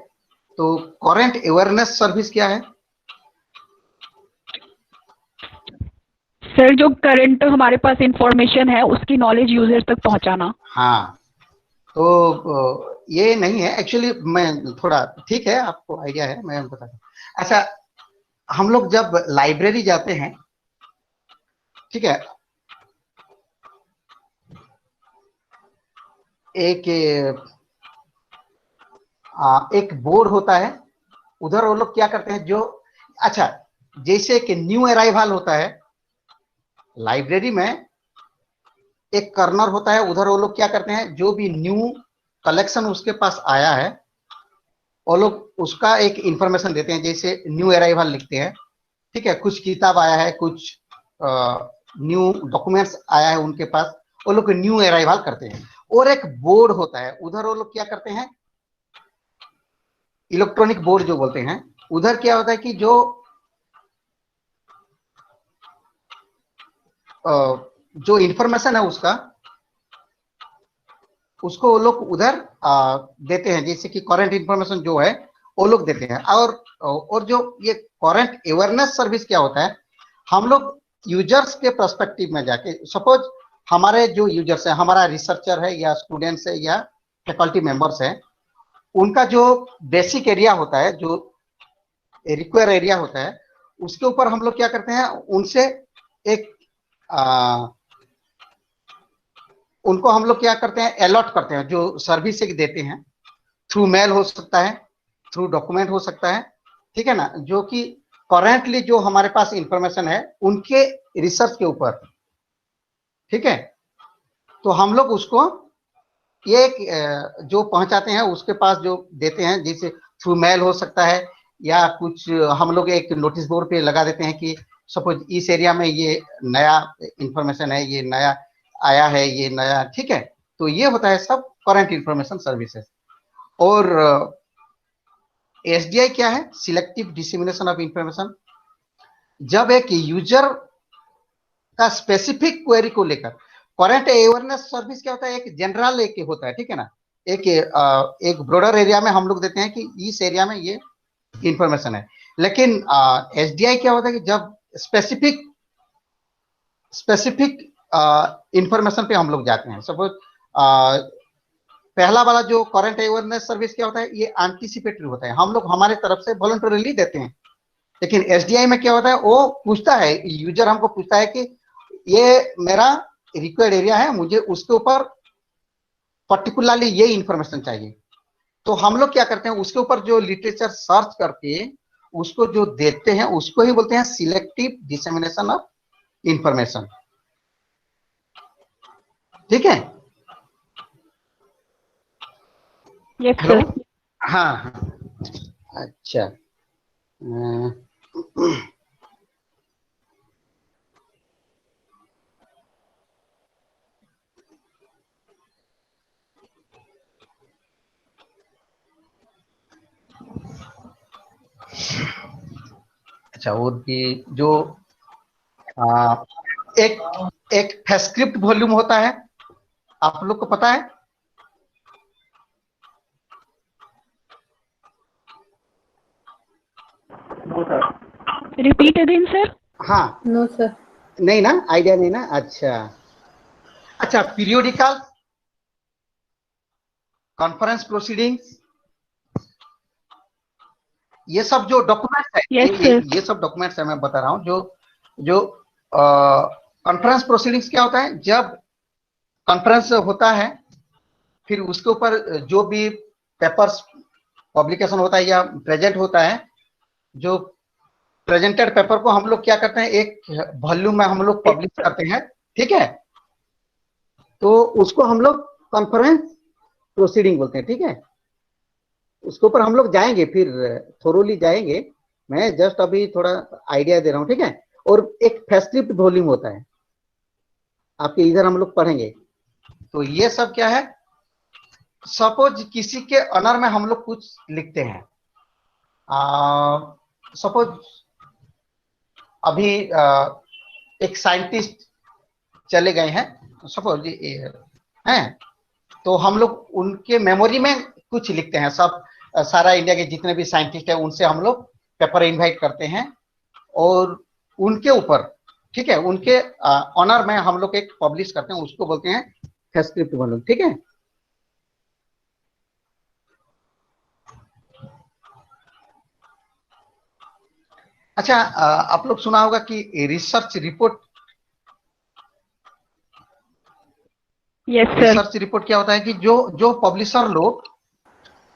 तो करंट अवेयरनेस सर्विस क्या है? सर जो करंट हमारे पास इंफॉर्मेशन है उसकी नॉलेज यूजर तक पहुंचाना। हाँ तो ये नहीं है एक्चुअली, मैं थोड़ा ठीक है आपको आइडिया है, मैं बताता हूँ। अच्छा हम लोग जब लाइब्रेरी जाते हैं, ठीक है, एक बोर्ड होता है, उधर वो लोग क्या करते हैं जो अच्छा जैसे कि न्यू अराइवल होता है लाइब्रेरी में, एक कर्नर होता है, उधर वो लोग क्या करते हैं जो भी न्यू कलेक्शन उसके पास आया है वो लोग उसका एक इंफॉर्मेशन देते हैं, जैसे न्यू अराइवल लिखते हैं, ठीक है, कुछ किताब आया है, कुछ न्यू डॉक्यूमेंट्स आया है उनके पास, वो लोग न्यू अराइवल करते हैं। और एक बोर्ड होता है, उधर वो लोग क्या करते हैं इलेक्ट्रॉनिक बोर्ड जो बोलते हैं, उधर क्या होता है कि जो इंफॉर्मेशन है उसको वो लोग उधर देते हैं, जैसे कि करंट इंफॉर्मेशन जो है वो लोग देते हैं। और जो ये करंट अवेयरनेस सर्विस क्या होता है, हम लोग यूजर्स के पर्सपेक्टिव में जाके, सपोज हमारे जो यूजर्स है, हमारा रिसर्चर है या स्टूडेंट्स है या फैकल्टी मेंबर्स है, उनका जो बेसिक एरिया होता है, जो रिक्वायर एरिया होता है, उसके ऊपर हम लोग क्या करते हैं उनसे एक उनको हम लोग क्या करते हैं अलॉट करते हैं, जो सर्विस एक देते हैं, थ्रू मेल हो सकता है, थ्रू डॉक्यूमेंट हो सकता है, ठीक है ना, जो कि करेंटली जो हमारे पास इंफॉर्मेशन है उनके रिसर्च के ऊपर, ठीक है। तो हम लोग उसको ये जो पहुंचाते हैं उसके पास जो देते हैं, जैसे थ्रू मेल हो सकता है या कुछ हम लोग एक नोटिस बोर्ड पे लगा देते हैं कि सपोज इस एरिया में ये नया इंफॉर्मेशन है, ये नया आया है, ये नया, ठीक है। तो ये होता है सब करंट इंफॉर्मेशन सर्विसेज। और एसडीआई क्या है, सिलेक्टिव डिसेमिनेशन ऑफ इंफॉर्मेशन। जब एक यूजर का स्पेसिफिक क्वेरी को लेकर, करंट अवेयरनेस सर्विस क्या होता है, एक जनरल एक होता है, ठीक है ना, एक ब्रॉडर एरिया में हम लोग देते हैं कि इस एरिया में ये इंफॉर्मेशन है। लेकिन एसडीआई क्या होता है कि जब स्पेसिफिक इंफॉर्मेशन पे हम लोग जाते हैं, सपोज पहला वाला जो करंट अवेयरनेस सर्विस क्या होता है, ये एंटीसिपेटरी होता है, हम लोग हमारे तरफ से वॉलंटरीली देते हैं। लेकिन एसडीआई में क्या होता है, वो पूछता है, यूजर हमको पूछता है कि ये मेरा रिक्वायर्ड एरिया है, मुझे उसके ऊपर पर्टिकुलरली ये इंफॉर्मेशन चाहिए। तो हम लोग क्या करते हैं उसके ऊपर जो लिटरेचर सर्च करके उसको जो देते हैं उसको ही बोलते हैं सिलेक्टिव डिसेमिनेशन ऑफ इंफॉर्मेशन, ठीक है। Yes hello, sir. हाँ हाँ, अच्छा अच्छा और भी जो एक फैस्क्रिप्ट वॉल्यूम होता है, आप लोग को पता है, रिपीट अगेन सर। हाँ No, sir. नहीं ना, आइडिया नहीं ना। अच्छा अच्छा, पीरियोडिकल, कॉन्फ्रेंस प्रोसीडिंग्स, ये सब जो डॉक्यूमेंट्स है, Yes, ये सब डॉक्यूमेंट्स है, मैं बता रहा हूँ। जो कॉन्फ्रेंस प्रोसीडिंग्स क्या होता है, जब कॉन्फ्रेंस होता है फिर उसके ऊपर जो भी पेपर्स पब्लिकेशन होता है या प्रेजेंट होता है, जो प्रेजेंटेड पेपर को हम लोग क्या करते हैं, एक वॉल्यूम में हम लोग पब्लिश करते हैं, ठीक है। तो उसको हम लोग कॉन्फ्रेंस प्रोसीडिंग बोलते हैं, ठीक है। उसके ऊपर हम लोग जाएंगे, फिर थोरोली जाएंगे। मैं जस्ट अभी थोड़ा आइडिया दे रहा हूँ, ठीक है। और एक फेस्टिव वॉल्यूम होता है, आपके इधर हम लोग पढ़ेंगे। तो ये सब क्या है, सपोज किसी के ऑनर में हम लोग कुछ लिखते हैं। सपोज अभी एक साइंटिस्ट चले गए हैं, सपोज हैं, तो हम लोग उनके मेमोरी में कुछ लिखते हैं। सब सारा इंडिया के जितने भी साइंटिस्ट हैं उनसे हम लोग पेपर इनवाइट करते हैं और उनके ऊपर, ठीक है, उनके ऑनर में हम लोग एक पब्लिश करते हैं, उसको बोलते हैं फेस्टिव वॉल्यूम, ठीक है। अच्छा, आप लोग सुना होगा कि research report, yes sir. Research report क्या होता है कि जो पब्लिशर लोग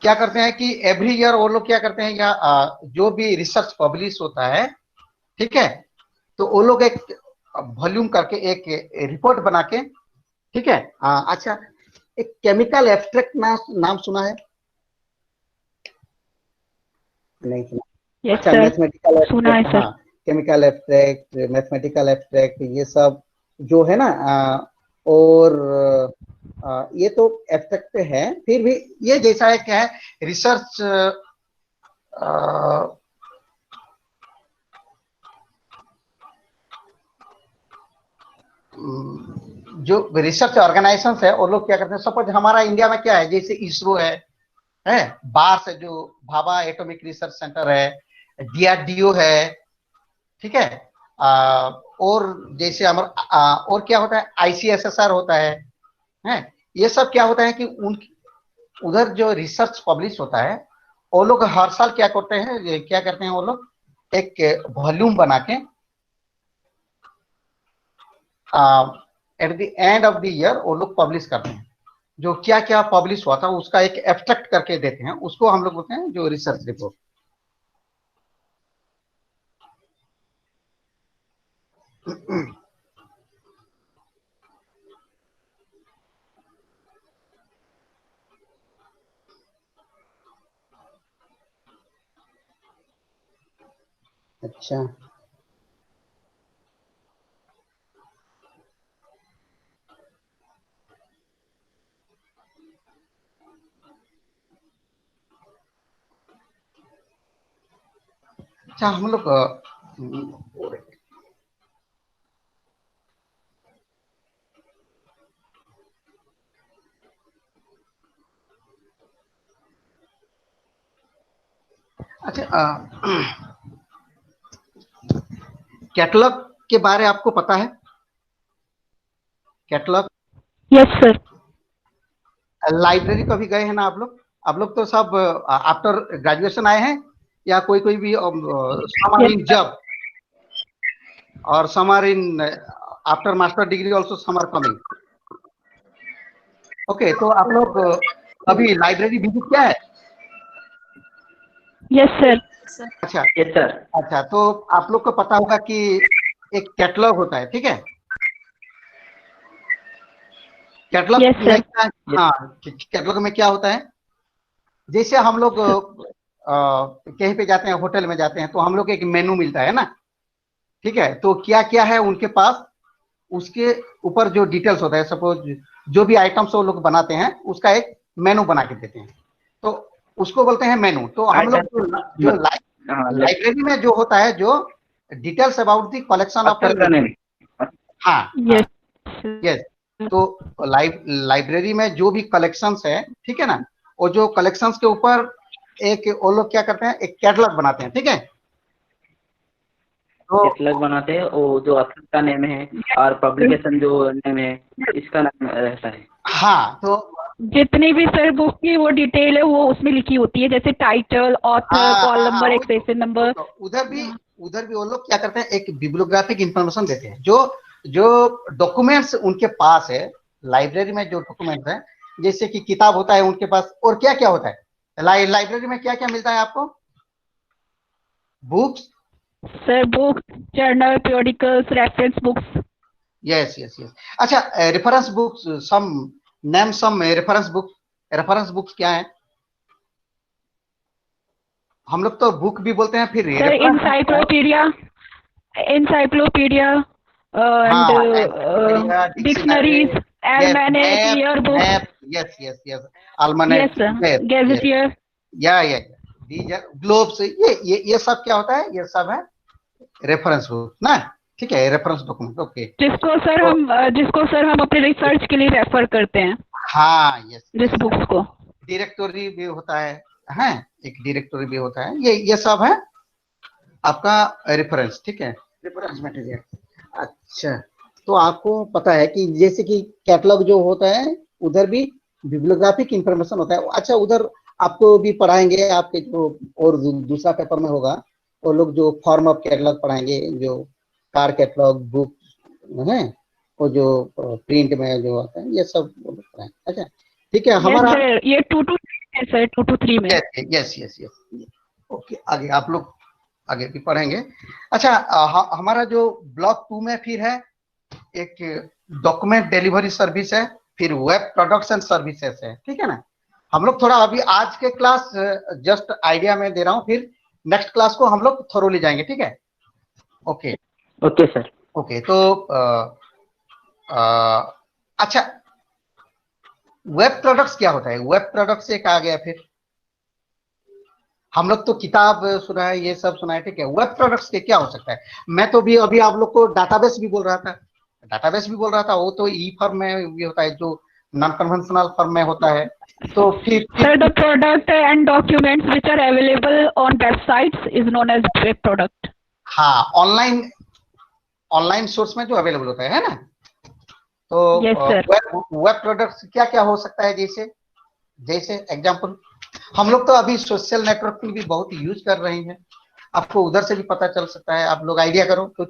क्या करते हैं कि एवरी ईयर वो लोग क्या करते हैं, या जो भी रिसर्च पब्लिश होता है, ठीक है, तो वो लोग एक वॉल्यूम करके एक रिपोर्ट बना के, ठीक है। अच्छा, एक केमिकल एब्स्ट्रैक्ट नाम सुना है? नहीं सुना? यस अच्छा, सर, मैथमेटिकल सुना है एब्स्ट्रैक्ट, सर। हाँ, केमिकल एब्स्ट्रैक्ट, मैथमेटिकल एब्स्ट्रैक्ट, ये सब जो है ना, और ये तो एब्स्ट्रैक्ट पे है, फिर भी ये जैसा है, क्या है, रिसर्च जो रिसर्च ऑर्गेनाइजेशन है वो लोग क्या करते हैं, सपोज हमारा इंडिया में क्या है, जैसे इसरो है, बार्स है, जो भाभा एटॉमिक रिसर्च सेंटर है, डीआरडीओ है, ठीक है। और जैसे हमारा और क्या होता है, आईसीएसएसआर होता है। ये सब क्या होता है कि उधर जो रिसर्च पब्लिश होता है, वो लोग हर साल क्या करते हैं, वो लोग एक वॉल्यूम बना के at the end of the year वो लोग पब्लिश करते हैं। जो क्या क्या पब्लिश हुआ था उसका एक एब्स्ट्रैक्ट करके देते हैं, उसको हम लोग बोलते हैं जो रिसर्च रिपोर्ट। अच्छा, अच्छा, हम लोग अच्छा, कैटलॉग के बारे आपको पता है? Catalogue, yes sir. लाइब्रेरी कभी गए हैं ना आप लोग? आप लोग तो सब आफ्टर ग्रेजुएशन आए हैं, या कोई कोई भी समर इन जॉब और summer in after master degree also summer coming. Okay, तो आप लोग अभी लाइब्रेरी विजिट किया है? Yes sir. अच्छा, यस सर। अच्छा, तो आप लोग को पता होगा कि एक कैटलॉग होता है, ठीक है। Catalogue Yes, sir. में क्या, हाँ, कैटलॉग में क्या होता है, जैसे हम लोग कहीं पे जाते हैं, होटल में जाते हैं, तो हम लोग एक मेनू मिलता है ना, ठीक है। तो क्या क्या है उनके पास, उसके ऊपर जो डिटेल्स होता है, सपोज जो भी आइटम्स वो लोग बनाते हैं उसका एक मेनू बना के देते हैं, तो उसको बोलते हैं मेनू। तो हम लोग जो लाइब्रेरी में जो होता है, जो details about the collection of, हाँ, यस, तो लाइब्रेरी में जो भी कलेक्शंस है, ठीक है ना, और जो कलेक्शंस के ऊपर एक वो लोग क्या करते हैं, एक कैटलॉग बनाते हैं, ठीक है। तो कैटलॉग बनाते हैं, वो जो ऑथर का नेम है और पब्लिकेशन जो नेम है इसका नाम रहता है। हाँ, तो जितनी भी सर बुक की वो डिटेल है वो उसमें लिखी होती है, जैसे टाइटल, ऑथर, हाँ, कॉल हाँ, नंबर, हाँ, एक्सेशन नंबर। तो उधर भी वो लोग क्या करते हैं, एक बिब्लियोग्राफिक इंफॉर्मेशन देते हैं। जो डॉक्यूमेंट्स उनके पास है, लाइब्रेरी में जो डॉक्यूमेंट्स है, जैसे कि किताब होता है उनके पास, और क्या क्या होता है लाइब्रेरी में, क्या क्या मिलता है आपको? Books, sir book, journal, periodicals, reference books. Yes yes yes. अच्छा, reference books, some reference books क्या है? हम लोग तो बुक भी बोलते हैं, फिर सर रेफरेंस, encyclopedia हाँ, and dictionaries, almanac, yearbook, yes yes yes, almanac, yes sir, yes, gazetteer, या these are globes, ये सब क्या होता है? ये सब है रेफरेंस बुक ना, ठीक है, रेफरेंस डॉक्यूमेंट। ओके, जिसको सर हम अपने रिसर्च के लिए रेफर करते हैं, हाँ, यस, जिस बुक्स को। डायरेक्टरी भी होता है, हैं, एक डायरेक्टरी भी होता है, ये सब है आपका रेफरेंस, ठीक है, रेफरेंस मटेरियल। अच्छा, तो आपको पता है कि जैसे कि कैटलॉग जो होता है, उधर भी बिब्लियोग्राफिक इंफॉर्मेशन होता है। अच्छा, उधर आपको भी पढ़ाएंगे, आपके जो और दूसरा पेपर में होगा, वो लोग जो फॉर्म ऑफ कैटलॉग पढ़ाएंगे, जो कार कैटलॉग, बुक है, वो जो प्रिंट में जो आता है, ये सब वो लोग पढ़ाएंगे। अच्छा, ठीक है, हमारा ये 2 to 3 है सर, 2 to 3 में। यस यस यस, ओके, आगे आप लोग आगे भी पढ़ेंगे। अच्छा, हमारा जो ब्लॉक 2 में फिर है एक डॉक्यूमेंट डिलीवरी सर्विस है, फिर वेब प्रोडक्ट्स एंड सर्विसेज है, ठीक है ना। हम लोग थोड़ा अभी आज के क्लास जस्ट आइडिया में दे रहा हूँ, फिर नेक्स्ट क्लास को हम लोग थोरोली जाएंगे, ठीक है। Okay okay sir. ओके, तो अच्छा, वेब प्रोडक्ट्स क्या होता है? वेब प्रोडक्ट्स एक आ गया, फिर हम लोग तो किताब सुना है, ये सब सुना है, ठीक है। वेब प्रोडक्ट्स के क्या हो सकता है? मैं तो भी अभी आप लोग को डाटाबेस भी बोल रहा था, वो तो ई फॉर्म में भी होता है, जो नॉन कन्वेंशनल फॉर्म में होता है। तो फिर sir the product and documents which are available on websites is known as web product. हाँ, ऑनलाइन सोर्स में जो अवेलेबल होता है ना। तो वेब प्रोडक्ट्स क्या क्या हो सकता है? जैसे एग्जांपल, हम लोग तो अभी सोशल नेटवर्किंग भी बहुत यूज कर रहे हैं, आपको उधर से भी पता चल सकता है। आप लोग आइडिया करो कुछ,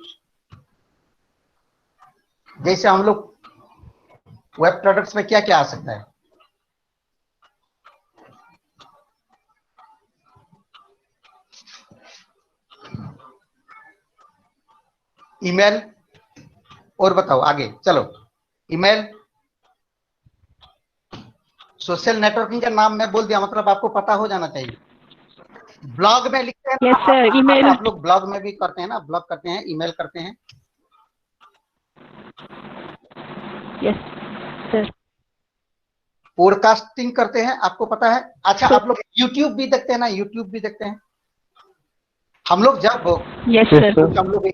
जैसे हम लोग वेब प्रोडक्ट्स में क्या क्या आ सकता है? ईमेल, और बताओ आगे चलो। ईमेल, सोशल नेटवर्किंग का नाम मैं बोल दिया, मतलब आपको पता हो जाना चाहिए। ब्लॉग में लिखते हैं, यस सर, ईमेल आप लोग ब्लॉग में भी करते हैं ना, ब्लॉग करते हैं, ईमेल करते हैं। यस सर, पॉडकास्टिंग करते हैं, आपको पता है। अच्छा, आप लोग यूट्यूब भी देखते हैं ना, यूट्यूब भी देखते हैं हम लोग। जब यस सर, हम लोग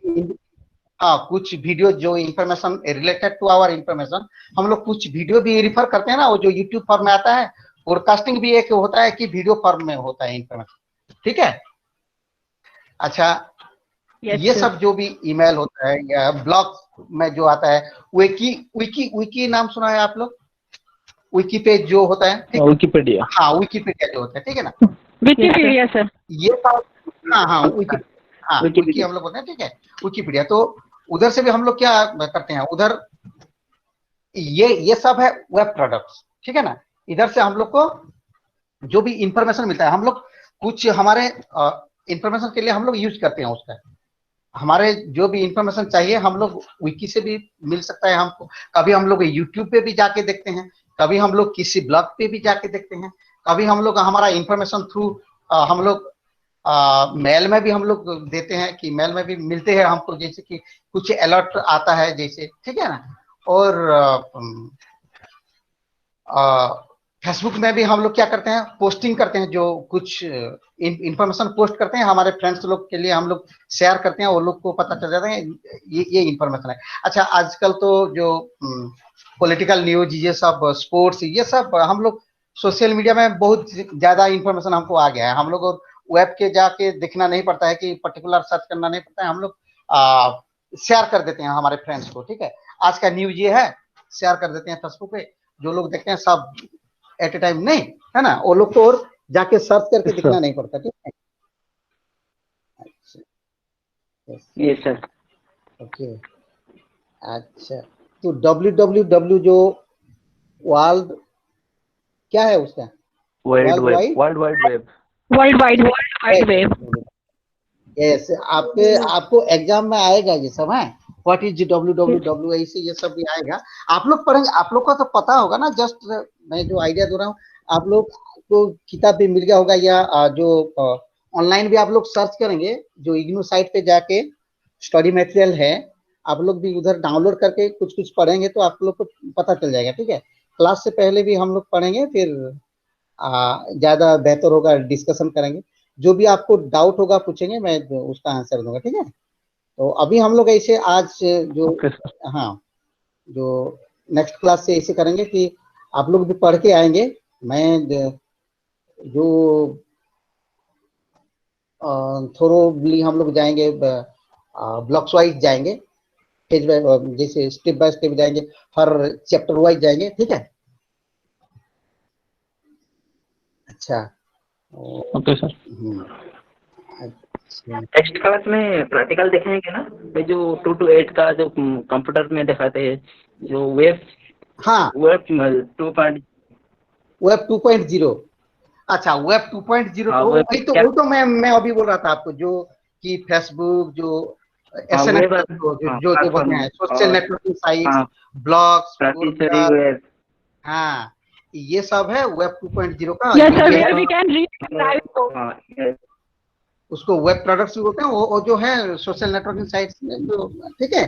कुछ वीडियो जो information related to our information, हम लोग कुछ वीडियो भी रिफर करते हैं ना, वो जो यूट्यूब फॉर्म में आता है। पॉडकास्टिंग भी एक होता है कि वीडियो फॉर्म में होता है इंफॉर्मेशन, ठीक है। अच्छा, ये सब जो भी ईमेल होता है या ब्लॉग में जो आता है, विकी नाम सुना है आप लोग? विकी पेज जो होता है, विकिपीडिया, हाँ, विकिपीडिया जो होता है, ठीक है ना। विकिपीडिया सर, ये हाँ विकी हम लोग बोलते हैं, ठीक है, विकिपीडिया। तो उधर से भी हम लोग क्या करते हैं, उधर ये सब है वेब प्रोडक्ट्स, ठीक है ना। इधर से हम लोग को जो भी इंफॉर्मेशन मिलता है, हम लोग कुछ हमारे इंफॉर्मेशन के लिए हम लोग यूज करते हैं उसका। हमारे जो भी इंफॉर्मेशन चाहिए हम लोग विकी से भी मिल सकता है हमको। कभी हम लोग यूट्यूब पे भी जाके देखते हैं, कभी हम लोग किसी ब्लॉग पे भी जाके देखते हैं, कभी हम लोग हमारा इंफॉर्मेशन थ्रू हम लोग मेल में भी हम लोग देते हैं, कि मेल में भी मिलते हैं हमको, जैसे कि कुछ अलर्ट आता है जैसे, ठीक है ना। और फेसबुक में भी हम लोग क्या करते हैं, पोस्टिंग करते हैं, जो कुछ इंफॉर्मेशन पोस्ट करते हैं हमारे फ्रेंड्स लोग के लिए, हम लोग शेयर करते हैं, वो लोग को पता चल जाता है ये इंफॉर्मेशन है। अच्छा, आजकल तो जो पॉलिटिकल न्यूज, ये सब स्पोर्ट्स, ये सब हम लोग सोशल मीडिया में बहुत ज्यादा इंफॉर्मेशन हमको आ गया है। हम लोग वेब के जाके देखना नहीं पड़ता है, कि पर्टिकुलर सर्च करना नहीं पड़ता है, हम लोग शेयर कर देते हैं हमारे फ्रेंड्स को, ठीक है। आज का न्यूज ये है, शेयर कर देते हैं फेसबुक पे, जो लोग देखते हैं सब एट ए टाइम नहीं, है ना, वो लोग को और जाके सर्च करके दिखना नहीं पड़ता, ठीक है। Yes sir. ओके, अच्छा, तो www जो वर्ल्ड क्या है उसका, world wide web. World wide web. Yes, आपको एग्जाम में आएगा ये सब, है व्हाट इज www, ऐसे ये सब भी आएगा, आप लोग पढ़ेंगे, आप लोग को तो पता होगा ना। जस्ट मैं जो आइडिया दे रहा हूँ, आप लोग को किताब भी मिल गया होगा, या जो ऑनलाइन भी आप लोग सर्च करेंगे, जो इग्नू साइट पे जाके स्टडी मटेरियल है, आप लोग भी उधर डाउनलोड करके कुछ कुछ पढ़ेंगे तो आप लोग को पता चल जाएगा, ठीक है। क्लास से पहले भी हम लोग पढ़ेंगे, फिर ज्यादा बेहतर होगा, डिस्कशन करेंगे, जो भी आपको डाउट होगा पूछेंगे, मैं उसका आंसर दूंगा, ठीक है। तो अभी हम लोग ऐसे आज जो हाँ, जो नेक्स्ट क्लास से ऐसे करेंगे कि आप लोग भी पढ़ के आएंगे, मैं जो थोरोली हम लोग जाएंगे, ब्लॉक्स वाइज जाएंगे, पेज बाय जैसे स्टेप बाय स्टेप जाएंगे, हर चैप्टर वाइज जाएंगे, ठीक है। अच्छा, ओके सर। नेक्स्ट क्लास में प्रैक्टिकल दिखाएंगे ना, ये जो 2 to 8 का जो कंप्यूटर में दिखाते हैं, जो वेब, हाँ, वेब 2.0। अच्छा, वेब 2.0 हाँ, तो वेब वही तो क्या? वो तो मैं अभी बोल रहा था आपको, जो कि फेसबुक, जो एसएनएस, जो बोलते हैं social networking sites, blogs, web. हाँ, ये सब है वेब 2.0 का। Yes sir, where we can read उसको वेब प्रोडक्ट्स भी बोलते हैं, वो जो है सोशल नेटवर्किंग साइट्स में जो, ठीक है।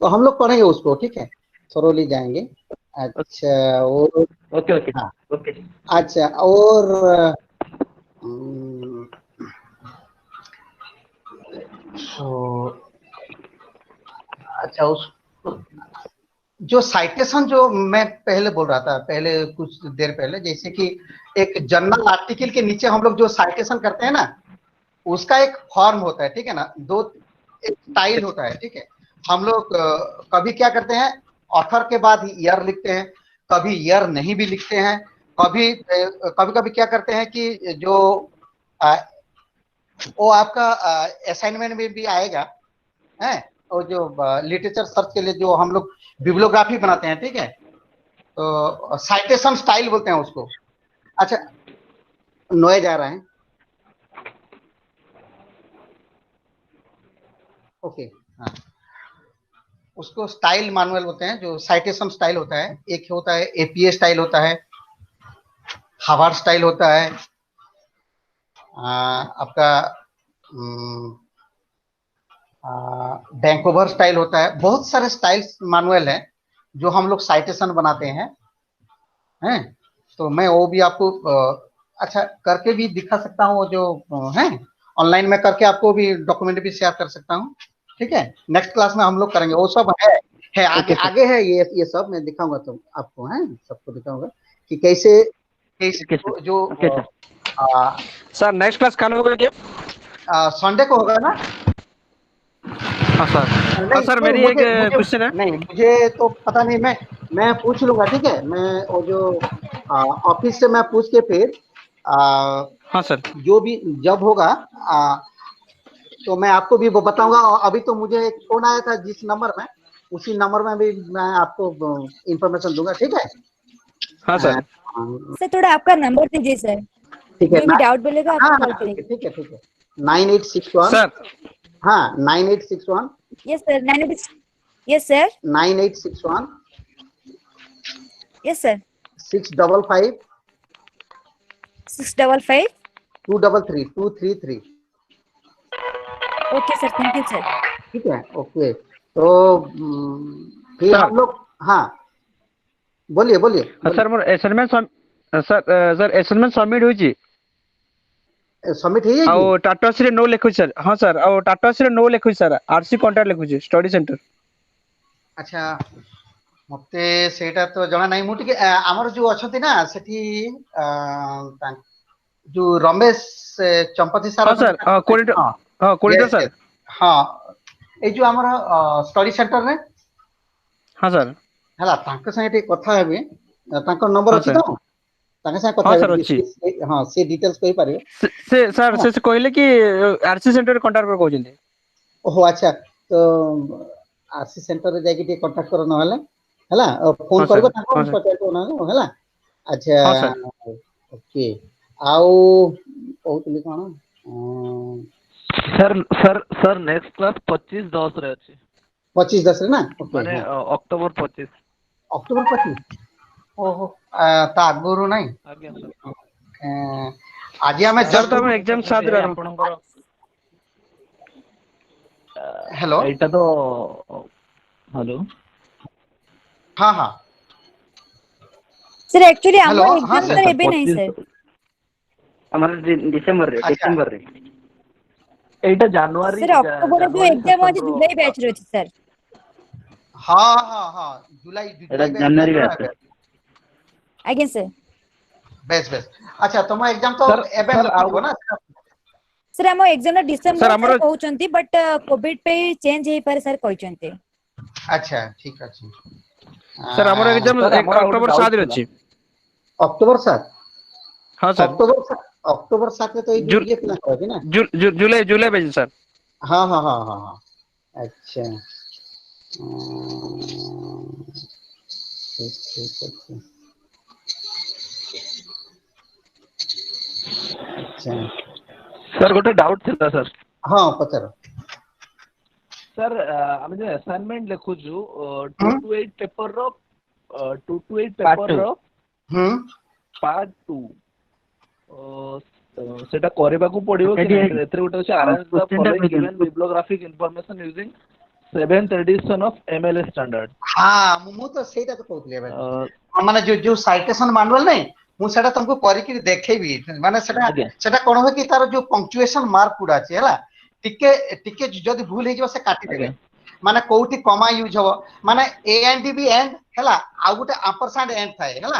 तो हम लोग पढ़ेंगे उसको, ठीक है, थोरोली जाएंगे। अच्छा, और ओके ओके हाँ, ओके। अच्छा, और अच्छा, उस जो साइटेशन जो मैं पहले बोल रहा था, पहले कुछ देर पहले, जैसे कि एक जर्नल आर्टिकल के नीचे हम लोग जो साइटेशन करते हैं ना, उसका एक फॉर्म होता है, ठीक है ना, एक स्टाइल होता है, ठीक है। हम लोग कभी क्या करते हैं, ऑथर के बाद ईयर लिखते हैं, कभी ईयर नहीं भी लिखते हैं, कभी कभी क्या करते हैं कि जो वो आपका असाइनमेंट में भी आएगा, है, और जो लिटरेचर सर्च के लिए जो हम लोग बिब्लियोग्राफी बनाते हैं, ठीक है, तो साइटेशन स्टाइल बोलते हैं उसको। अच्छा, नॉइज आ रहा है, ओके, हाँ, उसको स्टाइल मैनुअल बोलते हैं, जो साइटेशन स्टाइल होता है। एक होता है एपीए स्टाइल होता है, हार्वर्ड स्टाइल होता है, आपका वैंकूवर स्टाइल होता है। बहुत सारे स्टाइल्स मैनुअल हैं जो हम लोग साइटेशन बनाते हैं, तो मैं वो भी आपको अच्छा करके भी दिखा सकता हूँ, जो है ऑनलाइन में करके आपको भी डॉक्यूमेंट भी शेयर कर सकता हूँ, ठीक है। नेक्स्ट क्लास में हम लोग करेंगे, वो सब है आगे है, ये सब मैं दिखाऊंगा, तो आपको है सबको दिखाऊंगा कि कैसे जो सर नेक्स्ट क्लास कल होगा क्या? संडे को होगा ना? हाँ सर। हाँ सर, मेरी एक क्वेश्चन है। नहीं, मुझे तो पता नहीं, मैं पूछ लूंगा, ठीक है। मैं वो जो ऑफिस से मैं पूछ के फिर हाँ सर, जो भी जब होगा तो मैं आपको भी वो बताऊंगा। और अभी तो मुझे एक फोन आया था जिस नंबर में, उसी नंबर में भी मैं आपको इंफॉर्मेशन दूंगा, ठीक है। हाँ सर। सर थोड़ा आपका नंबर दीजिए सर, ठीक है, जो भी डाउट बोलेगा आपको कॉल ठीक करेंगे। है 9861 सर। हाँ 9861 yes sir, 98 yes sir 9861 yes sir 655 655 233 okay sir, thank you sir. ठीक है, ओके। तो फिर हम लोग, हाँ बोलिए। सर मोर असाइनमेंट सर असाइनमेंट सबमिट होई छी, सबमिट है और टाटा श्री नो लिखु सर। हाँ सर, और टाटा श्री नो लिखु सर, आरसी कॉन्ट्रैक्ट लिखु छी स्टडी सेंटर। अच्छा, मते सेटा तो जଣା नहीं। मु टिके हमर जो अछती ना सेठी जो रमेश चंपती सर। हाँ सर, कोऑर्डिनेटर। हाँ कोऑर्डिनेटर सर। हाँ, ए जो हमर स्टडी सेंटर रे हाँ सर हला तांक संगे टे कथा हेबे तांकर नंबर हाँ अछि सर। तो तांके संगे कथा हाँ सर, हेबे अछि। हां से डिटेल्स कहि पारिबे से सर से कहले कि आरसी सेंटर कांटेक्ट कर कहउछिन। ओहो अच्छा तो आरसी सेंटर रे जाके टे कांटेक्ट कर न हले हला फोन हाँ करबो सर, तांको हाँ सर। पचार न हला अच्छा हाँ सर। ओके आउ कहउतली कोन sir sir sir next class 25/10 रे अछि 25/10 रे ना ओके माने अक्टोबर 25 अक्टोबर 25 ओहो ता आगुरु नाही आज्ञा सर आज हमें सर तो हम एग्जाम साथ रे आपनकर हेलो एटा तो हेलो हाँ हाँ सर एक्चुअली हेलो, हमर हाँ एग्जाम सर, सर एबे नहीं सर हमारे डिसेंबर रे अच्छा। डिसेंबर रे एटा जनवरी सर अक्टोबर जो एग्जाम आज जुलाई बैच रे अछि सर हाँ हाँ हाँ जुलाई एटा जुलाई जनवरी बैच बैच आगे सर बेस बेस अच्छा तुम एग्जाम तो सर, एबे सर, होइबो ना सर हम एग्जाम डिसेंबर सर, सर हमरो- कहउचंती बट कोविड पे चेंज हे पर सर कहउचंती अच्छा ठीक अछि सर हमर एग्जाम सर, हमर अक्टोबर गोटे 7 रे डाउट अछि। अक्टोबर 7 हाँ सर अक्टोबर 7 तो जु, ये प्लान है ना जु, जु, जुलाई जुलाई बैच सर। हाँ हाँ हाँ हाँ हाँ अच्छा ठीक ठीक अच्छा अच्छा सर गोटे डाउट थिला सर हाँ पचार सर आमे जे असाइनमेंट लिखु छु 228 पेपर रो 228 पेपर रो पार्ट 2 सेटा करिबाकू पड़िबो कि नहीं एतरे गोटे अछि arrange the following given bibliographic information using 7th edition of MLA standard हाँ मु तो सेटा तो कहउतले माने जो जो साइटेशन मैनुअल नहीं मु सेटा तुमको करिकि देखैबी माने सेटा आज्ञा। सेटा कोन हो कि तार जो पंक्चुएशन मार्क गुडा अछि हला टिके टिके जदी भूल हे जो से काटी देबे आज्ञा। माने कोउठी कमा यूज हो माने ए एंड बी एंड हला आ गुटे एम्परसैंड एंड थाए हला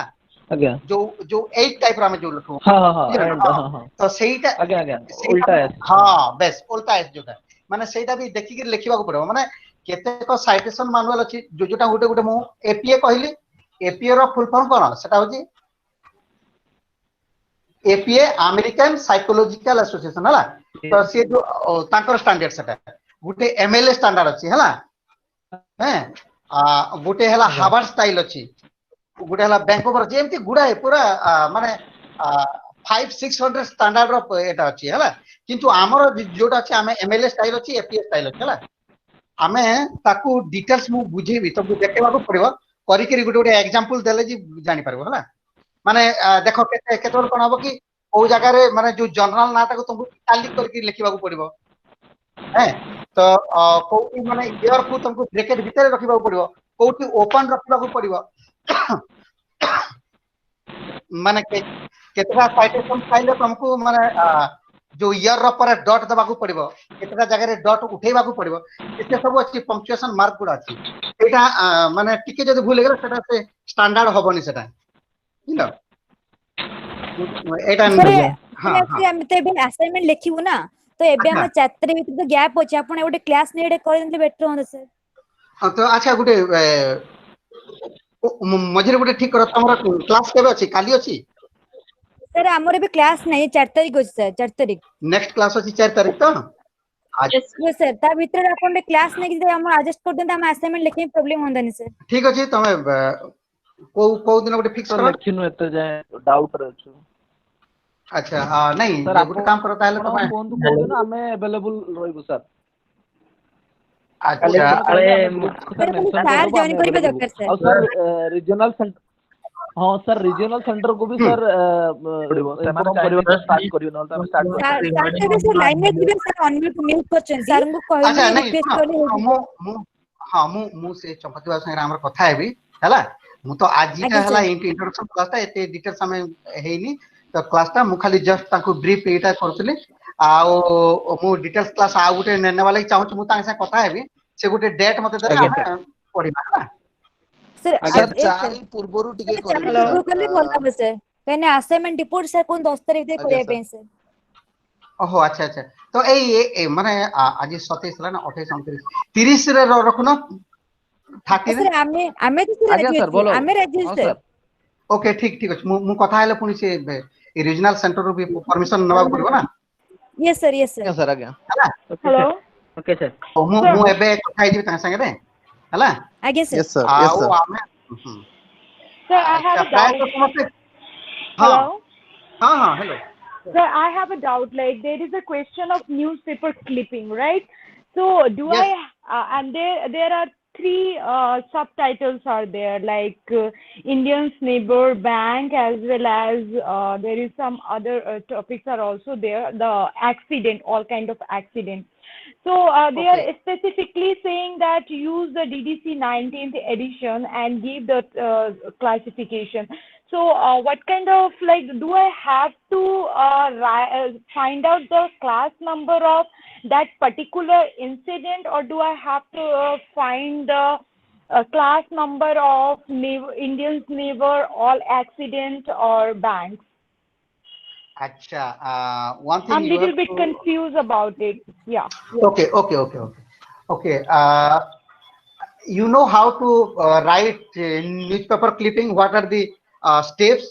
आज्ञा जो जो 8 टाइप रा में जो लिखो हाँ हाँ हाँ एंड हाँ हाँ तो सेटा आज्ञा आज्ञा उल्टा है हाँ बेस उल्टा है जोटा माने सेटा भी देखि के लिखिबा को पड़ो माने केते को साइटेशन मैनुअल अछि जो जोटा गुटे गुटे मु एपीए कहली एपीए रो फुल फॉर्म कोन सेटा होची एपीए अमेरिकन साइकोलॉजिकल एसोसिएशन हला तो से जो तांकर स्टैंडर्ड सेटा गुटे एमएलए स्टैंडर्ड अछि हला हैं आ गुटे हला हार्वर्ड स्टाइल अछि गुटे हला बैंक ऑफ जेमती गुडा है पूरा माने 500-600 स्टैंडर्ड रो एटा अछि हला किंतु हमर जोटा अछि हमें एमएलए स्टाइल अछि एपीए स्टाइल अछि हला हमें ताकू डिटेल्स मु बुझेबी तुमको देखेबा को पड़िबो करी करी गुटे गुटे एग्जांपल देले जी जानि परबो हला माने देखो केते केतोर कोन हबो कि ओ जगह रे माने जो जनरल नाटा को तुमको टैली करके लिखिबा को पड़िबो हैं तो कोउटी माने ईयर को तुमको ब्रैकेट भीतर रखिबा को पड़िबो कोउटी ओपन रखिबा को पड़िबो माने केतरा साइटेशन फाइल तुमको माने जो ईयर रो पर डॉट दबा को पड़िबो केतरा जगह रे डॉट उठेबा को पड़िबो एते सब अछि पंक्चुएशन मार्क गुडा अछि एटा माने टिके जदी भूल गेला सेटा से स्टैंडर्ड होबनी सेटा बुझलो एटा सर हां एक्चुअली हम तो एबे असाइनमेंट लिखिबो ना तो एबे हम चैप्टर भीतर तो गैप अछि आपण एबे क्लास नेडे करनले बेटर होंदा सर हां तो अच्छा गुटे मझिरे गुटे ठीक कर तमरा क्लास केबे अछि काली अछि सर हमर एबे क्लास नहीं 4 तारीख अछि सर 4 तारीख नेक्स्ट क्लास अछि 4 तारीख तो यस सर ता भीतर आपण क्लास नहीं कि हम एडजस्ट कर देंता हम असाइनमेंट लिखे प्रॉब्लम होंदा नहीं सर ठीक अछि तमे को दिन गुटे फिक्स कर लेखिनु एते जाय डाउट रे छु अच्छा नहीं सर गुटे काम करो ताले तमे कोन कोन हमें अवेलेबल रहइबो सर अच्छा सर जॉइन करिबे दरकार सर और सर रीजनल सेंटर हां सर रीजनल सेंटर को भी सर इन्फॉर्म करिबो स्टार्ट करियो न तो हम स्टार्ट सर सर लाइन में दिबे सर अनम्यूट म्यूट करछन सर को कहले अच्छा नहीं रिक्वेस्ट करले मु हां मु से चंपती बाबू संगे हमर कथा हेबी हला मु तो आज जीटा हला इंट्रोडक्शन क्लास ता एते डिटेल्स हमें हेइनी तो क्लास ता मु खाली जस्ट ताको ब्रीफ एटा करतले आ मु डिटेल्स क्लास आ गुटे नेने वाला चाहू मु तांग से कथा हेबी से गुटे डेट मते दे हम पढिबा हला सर सर 4 पूर्वरु टिके करले बोलता बस कहने असाइनमेंट रिपोर्ट सर कोन 10 तारीख दे करे पे सर ओहो अच्छा अच्छा तो माने आज 27 ହେଲା ନା 28 29 30 ରେ ରଖୁନ 30 ରେ सर आमे तो ଆଜ୍ଞା राजी ସାର୍ अछि ଭଲ आमे राजी ହଁ सर ସାର୍ ओके ठीक ठीक ଅଛି ମୁଁ କଥା ହେଲେ ପୁଣି ସେ ରିଜନାଲ ସେଣ୍ଟର ରୁ ବି परमिशन ନେବାକୁ ପଡିବ ନା यस सर ଆଜ୍ଞା ସାର୍ ଆଜ୍ଞା ହେଲା ओके सर ओके सर ତ ମୁଁ ଏବେ କଥା ହେଇଯିବି ତାଙ୍କ ସାଙ୍ଗରେ ହେଲା आगे सर ଆଉ ଆମେ Sir, I have ଆଚ୍ଛା a ପ୍ରାୟତଃ doubt. ସମସ୍ତେ ହଁ Hello? ହଁ ହଁ hello Sir, I have a doubt. Like, there is a question of newspaper clipping, right? So, do Yes. and there are three subtitles are there, like Indian's neighbor bank, as well as there is some other topics are also there. The accident, all kind of accident. So they Okay. are specifically saying that use the DDC 19th edition and give the classification. So what kind of, like, do I have to find out the class number of that particular incident, or do I have to find the class number of Indian's neighbor, all accident or banks? अच्छा one thing I'm you little have bit to confused about it. Yeah. okay okay you know how to write newspaper clipping, what are the steps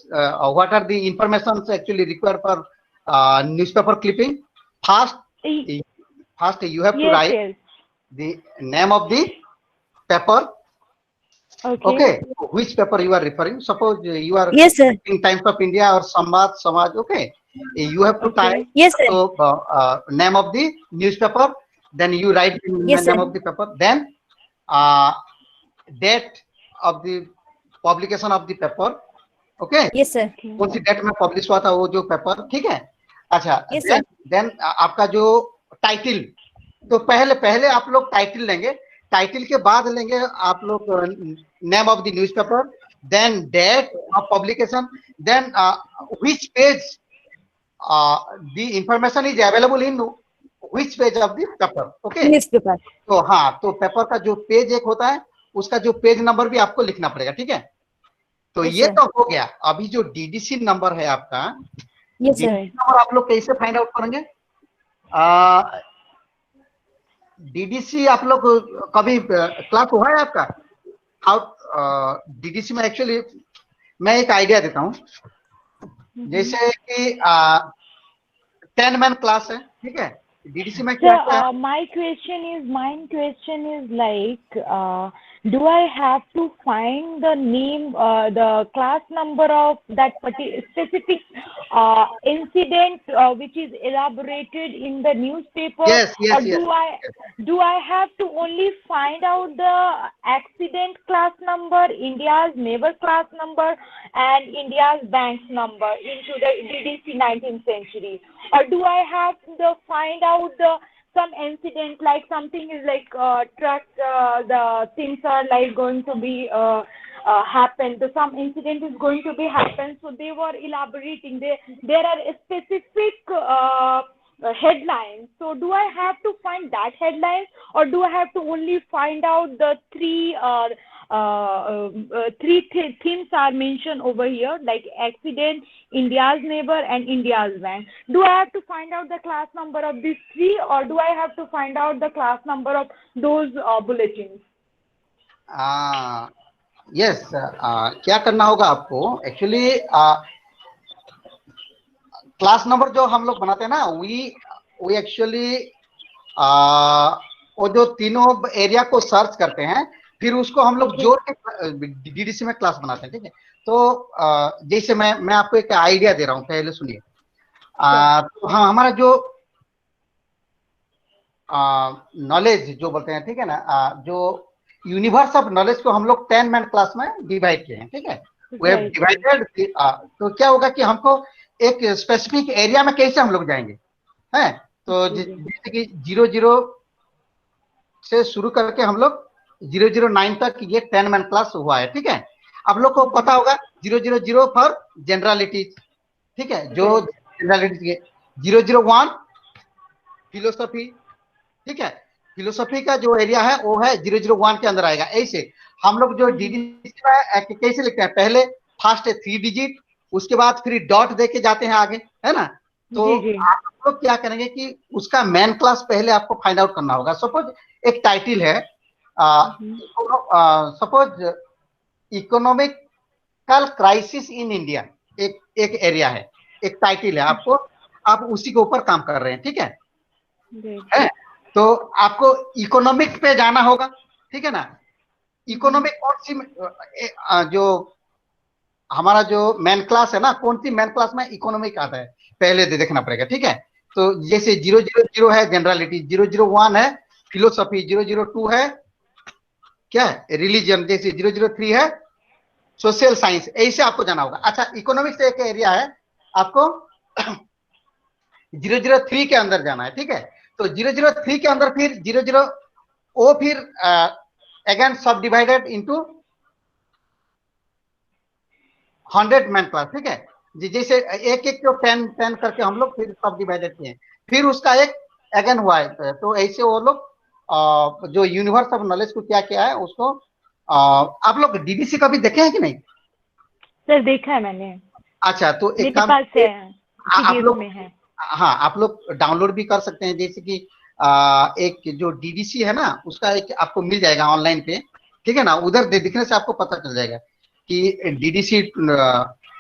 what are the informations actually required for newspaper clipping. First you have to Yes, write yes. the name of the paper. Okay, which paper you are referring? Suppose you are Yes, sir. in Times of India or Samaj. Okay, you have to type Yes, sir. name of the newspaper. Then you write the Yes, name sir. of the paper. Then date of the publication of the paper. Okay. Yes, sir. कौन सी date में publish हुआ था वो जो paper, ठीक है। अच्छा Yes, sir. Then आपका जो टाइटल, तो पहले आप लोग टाइटल लेंगे, टाइटल के बाद लेंगे आप लोग name of the newspaper, then date of publication, then which page the information is available in which page of the paper. Okay, newspaper. तो हाँ, तो पेपर का जो पेज एक होता है उसका जो पेज नंबर भी आपको लिखना पड़ेगा, ठीक है। तो Yes, ये sir. तो हो गया। अभी जो डीडीसी नंबर है आपका, Yes, sir. डीडीसी नंबर आप लोग कैसे फाइंड आउट करेंगे? डीडीसी आप लोग कभी क्लास हुआ है आपका? हाउ डीडीसी में एक्चुअली मैं एक आइडिया देता हूँ, जैसे कि 10 मैन क्लास है, ठीक है। डीडीसी में क्या क्या है? My question is like, do I have to find the name, the class number of that specific incident which is elaborated in the newspaper? Yes, or yes. do I have to only find out the accident class number, India's neighbor class number, and India's bank's number into the DDC 19th century? Or do I have to find out some incident, like something is like truck, the things are like going to be happen, so some incident is going to be happen, so they were elaborating, there are specific headlines. So do I have to find that headline, or do I have to only find out the three themes are mentioned over here, like accident, India's neighbor, and India's bank? Do I have to find out the class number of these three, or do I have to find out the class number of those bulletins? Yes, क्या करना होगा आपको actually, class number जो हम लोग बनाते हैं ना, वी एक्चुअली वो जो तीनों एरिया को सर्च करते हैं, फिर उसको हम लोग जोड़ के डीडीसी में क्लास बनाते हैं, ठीक है। तो जैसे मैं आपको एक आइडिया दे रहा हूँ, पहले सुनिए। तो हाँ, हमारा जो नॉलेज जो बोलते हैं, ठीक है ना, जो यूनिवर्स ऑफ नॉलेज को हम लोग 10 मैन क्लास में डिवाइड किए हैं, ठीक है। We have divided. तो क्या होगा कि हमको एक स्पेसिफिक एरिया में कैसे हम लोग जाएंगे, हैं? तो जैसे कि 00 से शुरू करके हम लोग 009 तक ये 10 मैन क्लास हुआ है, ठीक है। आप लोग को पता होगा 000 फॉर जनरलिटी, ठीक है, जो जनरलिटी। 001 फिलोसफी, ठीक है, फिलोसफी का जो एरिया है वो है 001 के अंदर आएगा। ऐसे हम लोग जो डीडीसी में कैसे लिखते हैं, पहले फर्स्ट 3 डिजिट, उसके बाद फिर डॉट दे के जाते हैं आगे, है ना। तो जी जी आप लोग क्या करेंगे कि उसका मेन क्लास पहले आपको फाइंड आउट करना होगा। सपोज एक टाइटल है, suppose economical crisis in India, एक एक एरिया है, एक टाइटल है, आपको आप उसी के ऊपर काम कर रहे हैं, ठीक है? जी है तो आपको इकोनॉमिक पे जाना होगा, ठीक है ना? इकोनॉमिक कौन सी जो हमारा जो मेन क्लास है ना, कौन सी मेन क्लास में इकोनॉमिक आता है पहले देखना पड़ेगा, ठीक है? तो जैसे 000 है जनरलिटी, 001 है फिलोसफी, 002 है क्या है रिलीजन, जैसे 003 है सोशल साइंस, ऐसे आपको जाना होगा। अच्छा, इकोनॉमिक्स एक एरिया है, आपको 003 के अंदर जाना है, ठीक है? तो 003 के अंदर फिर 00 वो फिर अगेन सब डिवाइडेड इनटू 100 मैन क्लास, ठीक है? जैसे एक एक को 10 करके हम लोग फिर सब डिवाइडेड किए, फिर उसका एक अगेन हुआ है। तो ऐसे वो लोग जो यूनिवर्स ऑफ नॉलेज को क्या क्या है उसको आप लोग डीडीसी का भी देखे हैं कि नहीं? सर देखा है मैंने, अच्छा, तो एक मेरे काम पास है, आप पीडीएफ लोग, में है। हाँ आप लोग डाउनलोड भी कर सकते हैं। जैसे कि एक जो डीडीसी है ना, उसका एक आपको मिल जाएगा ऑनलाइन पे, ठीक है ना? उधर दिखने से आपको पता चल जाएगा कि डीडीसी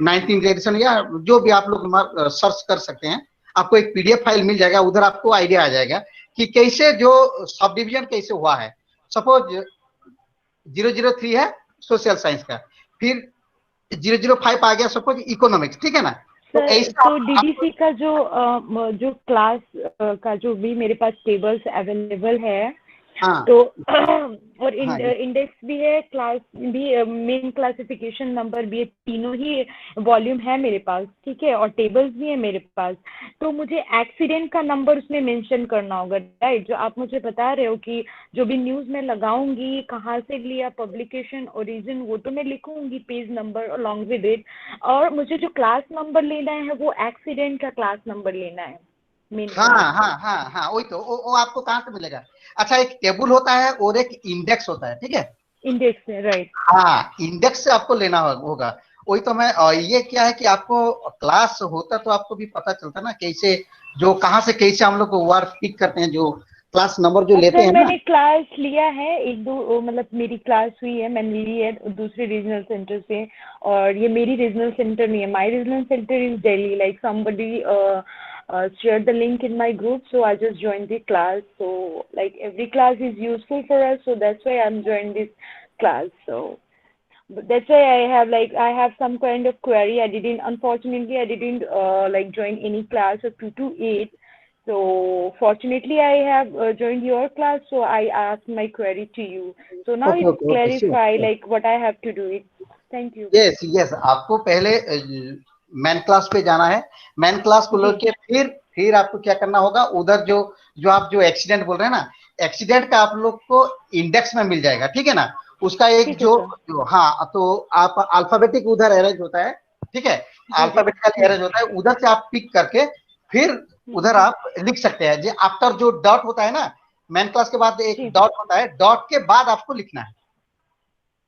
19th एडिशन या जो भी आप लोग सर्च कर सकते हैं, आपको एक पीडीएफ फाइल मिल जाएगा, उधर आपको आइडिया आ जाएगा कि कैसे जो सब डिवीजन कैसे हुआ है। सपोज 003 है सोशल साइंस का, फिर 005 आ गया सपोज इकोनॉमिक्स, ठीक है ना? तो सर ऐसा तो डीडीसी का जो क्लास का जो भी मेरे पास टेबल्स अवेलेबल है, हाँ तो और हाँ इंडेक्स भी है, क्लास भी, मेन क्लासिफिकेशन नंबर भी है, तीनों ही वॉल्यूम है मेरे पास, ठीक है? और टेबल्स भी है मेरे पास। तो मुझे एक्सीडेंट का नंबर उसमें मेंशन करना होगा, राइट? जो आप मुझे बता रहे हो कि जो भी न्यूज़ में लगाऊंगी, कहाँ से लिया, पब्लिकेशन, ओरिजिन, वो तो मैं लिखूंगी, page number along with it. और मुझे जो क्लास नंबर लेना है वो एक्सीडेंट का क्लास नंबर लेना है, मेन हाँ क्लास हाँ हाँ हाँ, वही तो वो आपको कहाँ से मिलेगा? अच्छा, एक टेबल होता है और एक इंडेक्स होता है, ठीक है? इंडेक्स है, राइट? हाँ, इंडेक्स से आपको लेना होगा। वही तो मैं ये क्या है कि आपको क्लास होता तो आपको भी पता चलता ना कैसे, जो कहाँ से कैसे हम लोग वर्ड पिक करते हैं, जो क्लास नंबर जो लेते सर हैं ना। मैंने क्लास लिया है, एक दो मतलब मेरी क्लास हुई है, मैंने ली है दूसरे रीजनल सेंटर से। और ये मेरी रीजनल सेंटर नहीं है, my regional centre is Delhi, like somebody shared the link in my group, so I just joined the class. So like every class is useful for us, so that's why I'm joined this class. So but that's why I have some kind of query. Unfortunately I didn't like join any class of 2 to 8. So fortunately I have joined your class, so I asked my query to you. So now okay it's okay okay, sure. clarify like what I have to do it. Thank you. Yes yes, आपको पहले man class पे जाना है। Man class को जी लेके फिर आपको क्या करना होगा, उधर जो जो आप जो एक्सीडेंट बोल रहे हैं ना, एक्सीडेंट का आप लोग को इंडेक्स में मिल जाएगा, ठीक है ना? उसका एक ठीक है जो, सर। जो हाँ, तो आप अल्फाबेटिक उधर अरेंज होता है, ठीक है? जी जी अल्फाबेटिकल अरेंज होता है, उधर से आप पिक करके फिर उधर आप लिख सकते हैं। जो आफ्टर जो डॉट होता है ना, मैन क्लास के बाद एक जी डॉट होता है, डॉट के बाद आपको लिखना है,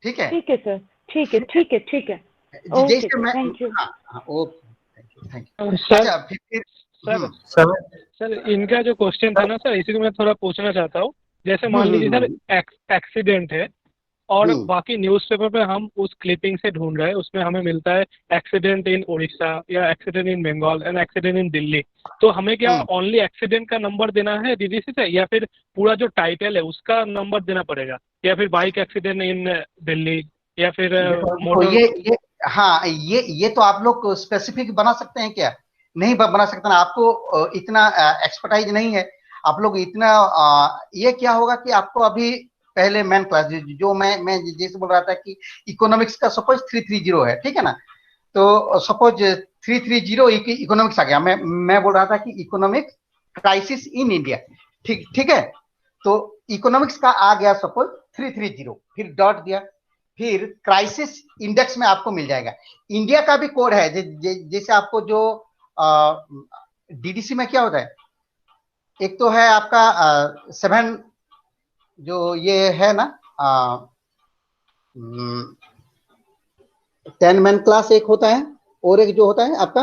ठीक है? ठीक है सर, ठीक है ठीक है ठीक है। ओके जैसे सर, मैं, थैंक यू। हाँ हाँ, ओके, थैंक यू। सर अच्छा फिर सर सर सर इनका जो क्वेश्चन था ना सर, इसी को मैं थोड़ा पूछना चाहता हूँ। जैसे मान लीजिए सर एक्सीडेंट है और बाकी न्यूज़पेपर पे हम उस क्लिपिंग से ढूंढ रहे हैं, उसमें हमें मिलता है एक्सीडेंट इन उड़ीसा या accident in Bengal and accident in Delhi. तो हमें क्या ओनली एक्सीडेंट का नंबर देना है डीडीसी से, या फिर पूरा जो टाइटल है उसका नंबर देना पड़ेगा, या फिर बाइक एक्सीडेंट इन दिल्ली, या फिर देखो मोटर? ये हाँ, ये तो आप लोग स्पेसिफिक बना सकते हैं क्या? नहीं बना सकते ना, आपको इतना एक्सपर्टाइज नहीं है आप लोग इतना। ये क्या होगा कि आपको अभी पहले मैन क्लास जो मैं जैसे बोल रहा था कि इकोनॉमिक्स का सपोज 330 है, ठीक है ना? तो सपोज 330 इकोनॉमिक्स आ गया, मैं बोल रहा था कि इकोनॉमिक्स क्राइसिस इन इंडिया, ठीक ठीक है? तो इकोनॉमिक्स का आ गया सपोज 330, फिर डॉट दिया, फिर क्राइसिस इंडेक्स में आपको मिल जाएगा। इंडिया का भी कोड है, जैसे आपको जो डीडीसी में क्या होता है, एक तो है आपका 7 जो ये है ना, 10 मैन क्लास एक होता है, और एक जो होता है आपका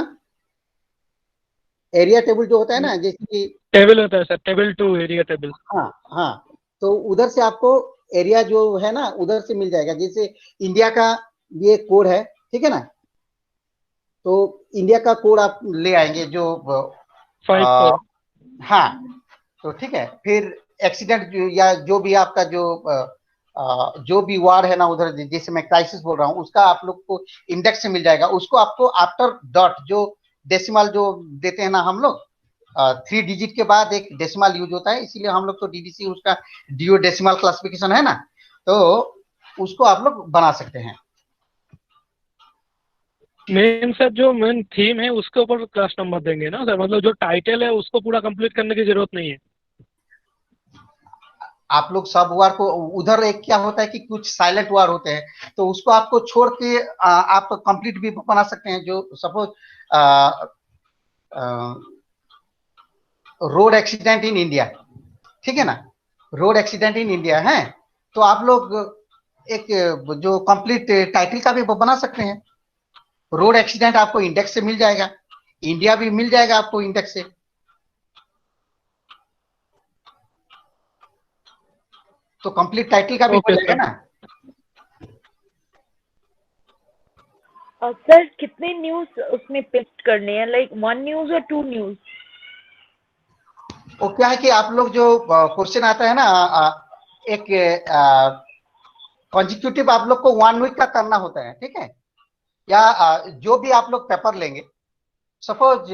एरिया टेबल जो होता है ना, जैसे कि टेबल होता है सर, टेबल 2 एरिया टेबल। हाँ हाँ, तो उधर से आपको एरिया जो है ना उधर से मिल जाएगा। जैसे इंडिया का ये कोड है, ठीक है ना, तो इंडिया का कोड आप ले आएंगे जो 54। हाँ, तो ठीक है। फिर एक्सीडेंट या जो भी आपका जो भी वार है ना उधर, जैसे मैं क्राइसिस बोल रहा हूँ, उसका आप लोग को इंडेक्स से मिल जाएगा। उसको आपको आफ्टर डॉट जो डेसिमल जो देते हैं ना हम लोग, 3 डिजिट के बाद एक डेसिमल यूज होता है, इसीलिए हम लोग तो डीडीसी उसका डियो डेसिमल क्लासिफिकेशन है ना, तो उसको आप लोग बना सकते हैं। मेन सर जो मेन थीम है उसके ऊपर क्लास नंबर देंगे ना सर, मतलब जो टाइटल है उसको पूरा कंप्लीट करने की जरूरत नहीं है। आप लोग सब वार को उधर एक क्या होता है कि कुछ साइलेंट वार होते हैं, तो उसको आपको छोड़ के आप कंप्लीट भी बना सकते हैं। जो suppose road accident in India, ठीक है ना, रोड एक्सीडेंट इन इंडिया है, तो आप लोग एक जो कंप्लीट टाइटल का भी बना सकते हैं। रोड एक्सीडेंट आपको इंडेक्स से मिल जाएगा, इंडिया भी मिल जाएगा आपको इंडेक्स से। तो कंप्लीट टाइटल का भी हो जाएगा ना। सर कितने न्यूज उसमें पेस्ट करने हैं, लाइक 1 न्यूज और 2 न्यूज? वो क्या है कि आप लोग जो क्वेश्चन आता है ना, एक कॉन्जिक्यूटिव आप लोग को 1 वीक का करना होता है, ठीक है। या जो भी आप लोग पेपर लेंगे, सपोज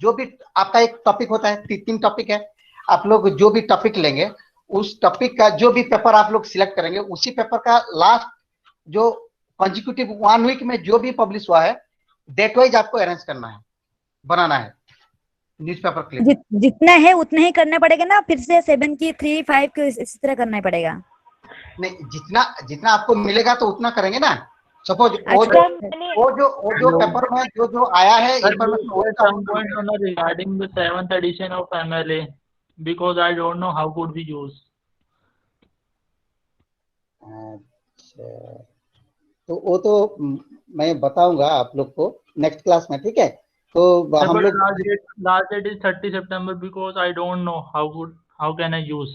जो भी आपका एक टॉपिक होता है, 3 टॉपिक है, आप लोग जो भी टॉपिक लेंगे उस टॉपिक का जो भी पेपर आप लोग सिलेक्ट करेंगे, उसी पेपर का लास्ट जो कॉन्जिक्यूटिव 1 वीक में जो भी पब्लिश हुआ है, डेट वाइज आपको अरेंज करना है, बनाना है न्यूज़पेपर क्लिप। जितना है उतना ही करना पड़ेगा ना, फिर से 7 की 3 5 की इस तरह करना पड़ेगा? नहीं, जितना जितना आपको मिलेगा तो उतना करेंगे ना। सपोज वो जो पेपर में जो आया है information regarding the 7th edition of MLA, because I don't know how could we use. अच्छा, तो वो तो मैं बताऊंगा आप लोग को नेक्स्ट क्लास में, ठीक है। तो हम लोग last date is 30 September because I don't know how can I use.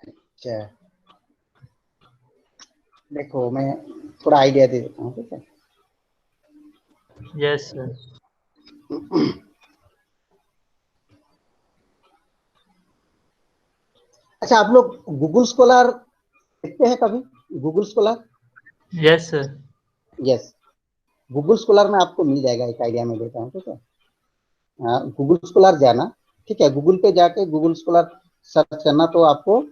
अच्छा, देखो मैं थोड़ा आइडिया दे देता हूँ, ठीक है। Yes sir. अच्छा, आप लोग गूगल स्कॉलर देखते हैं कभी? Google scholar? Yes sir. Yes, Google scholar में आपको मिल जाएगा, एक आइडिया में देता हूँ, ठीक है। गूगल स्कॉलर जाना, ठीक है, गूगल पे जाके गूगल स्कॉलर सर्च करना तो आपको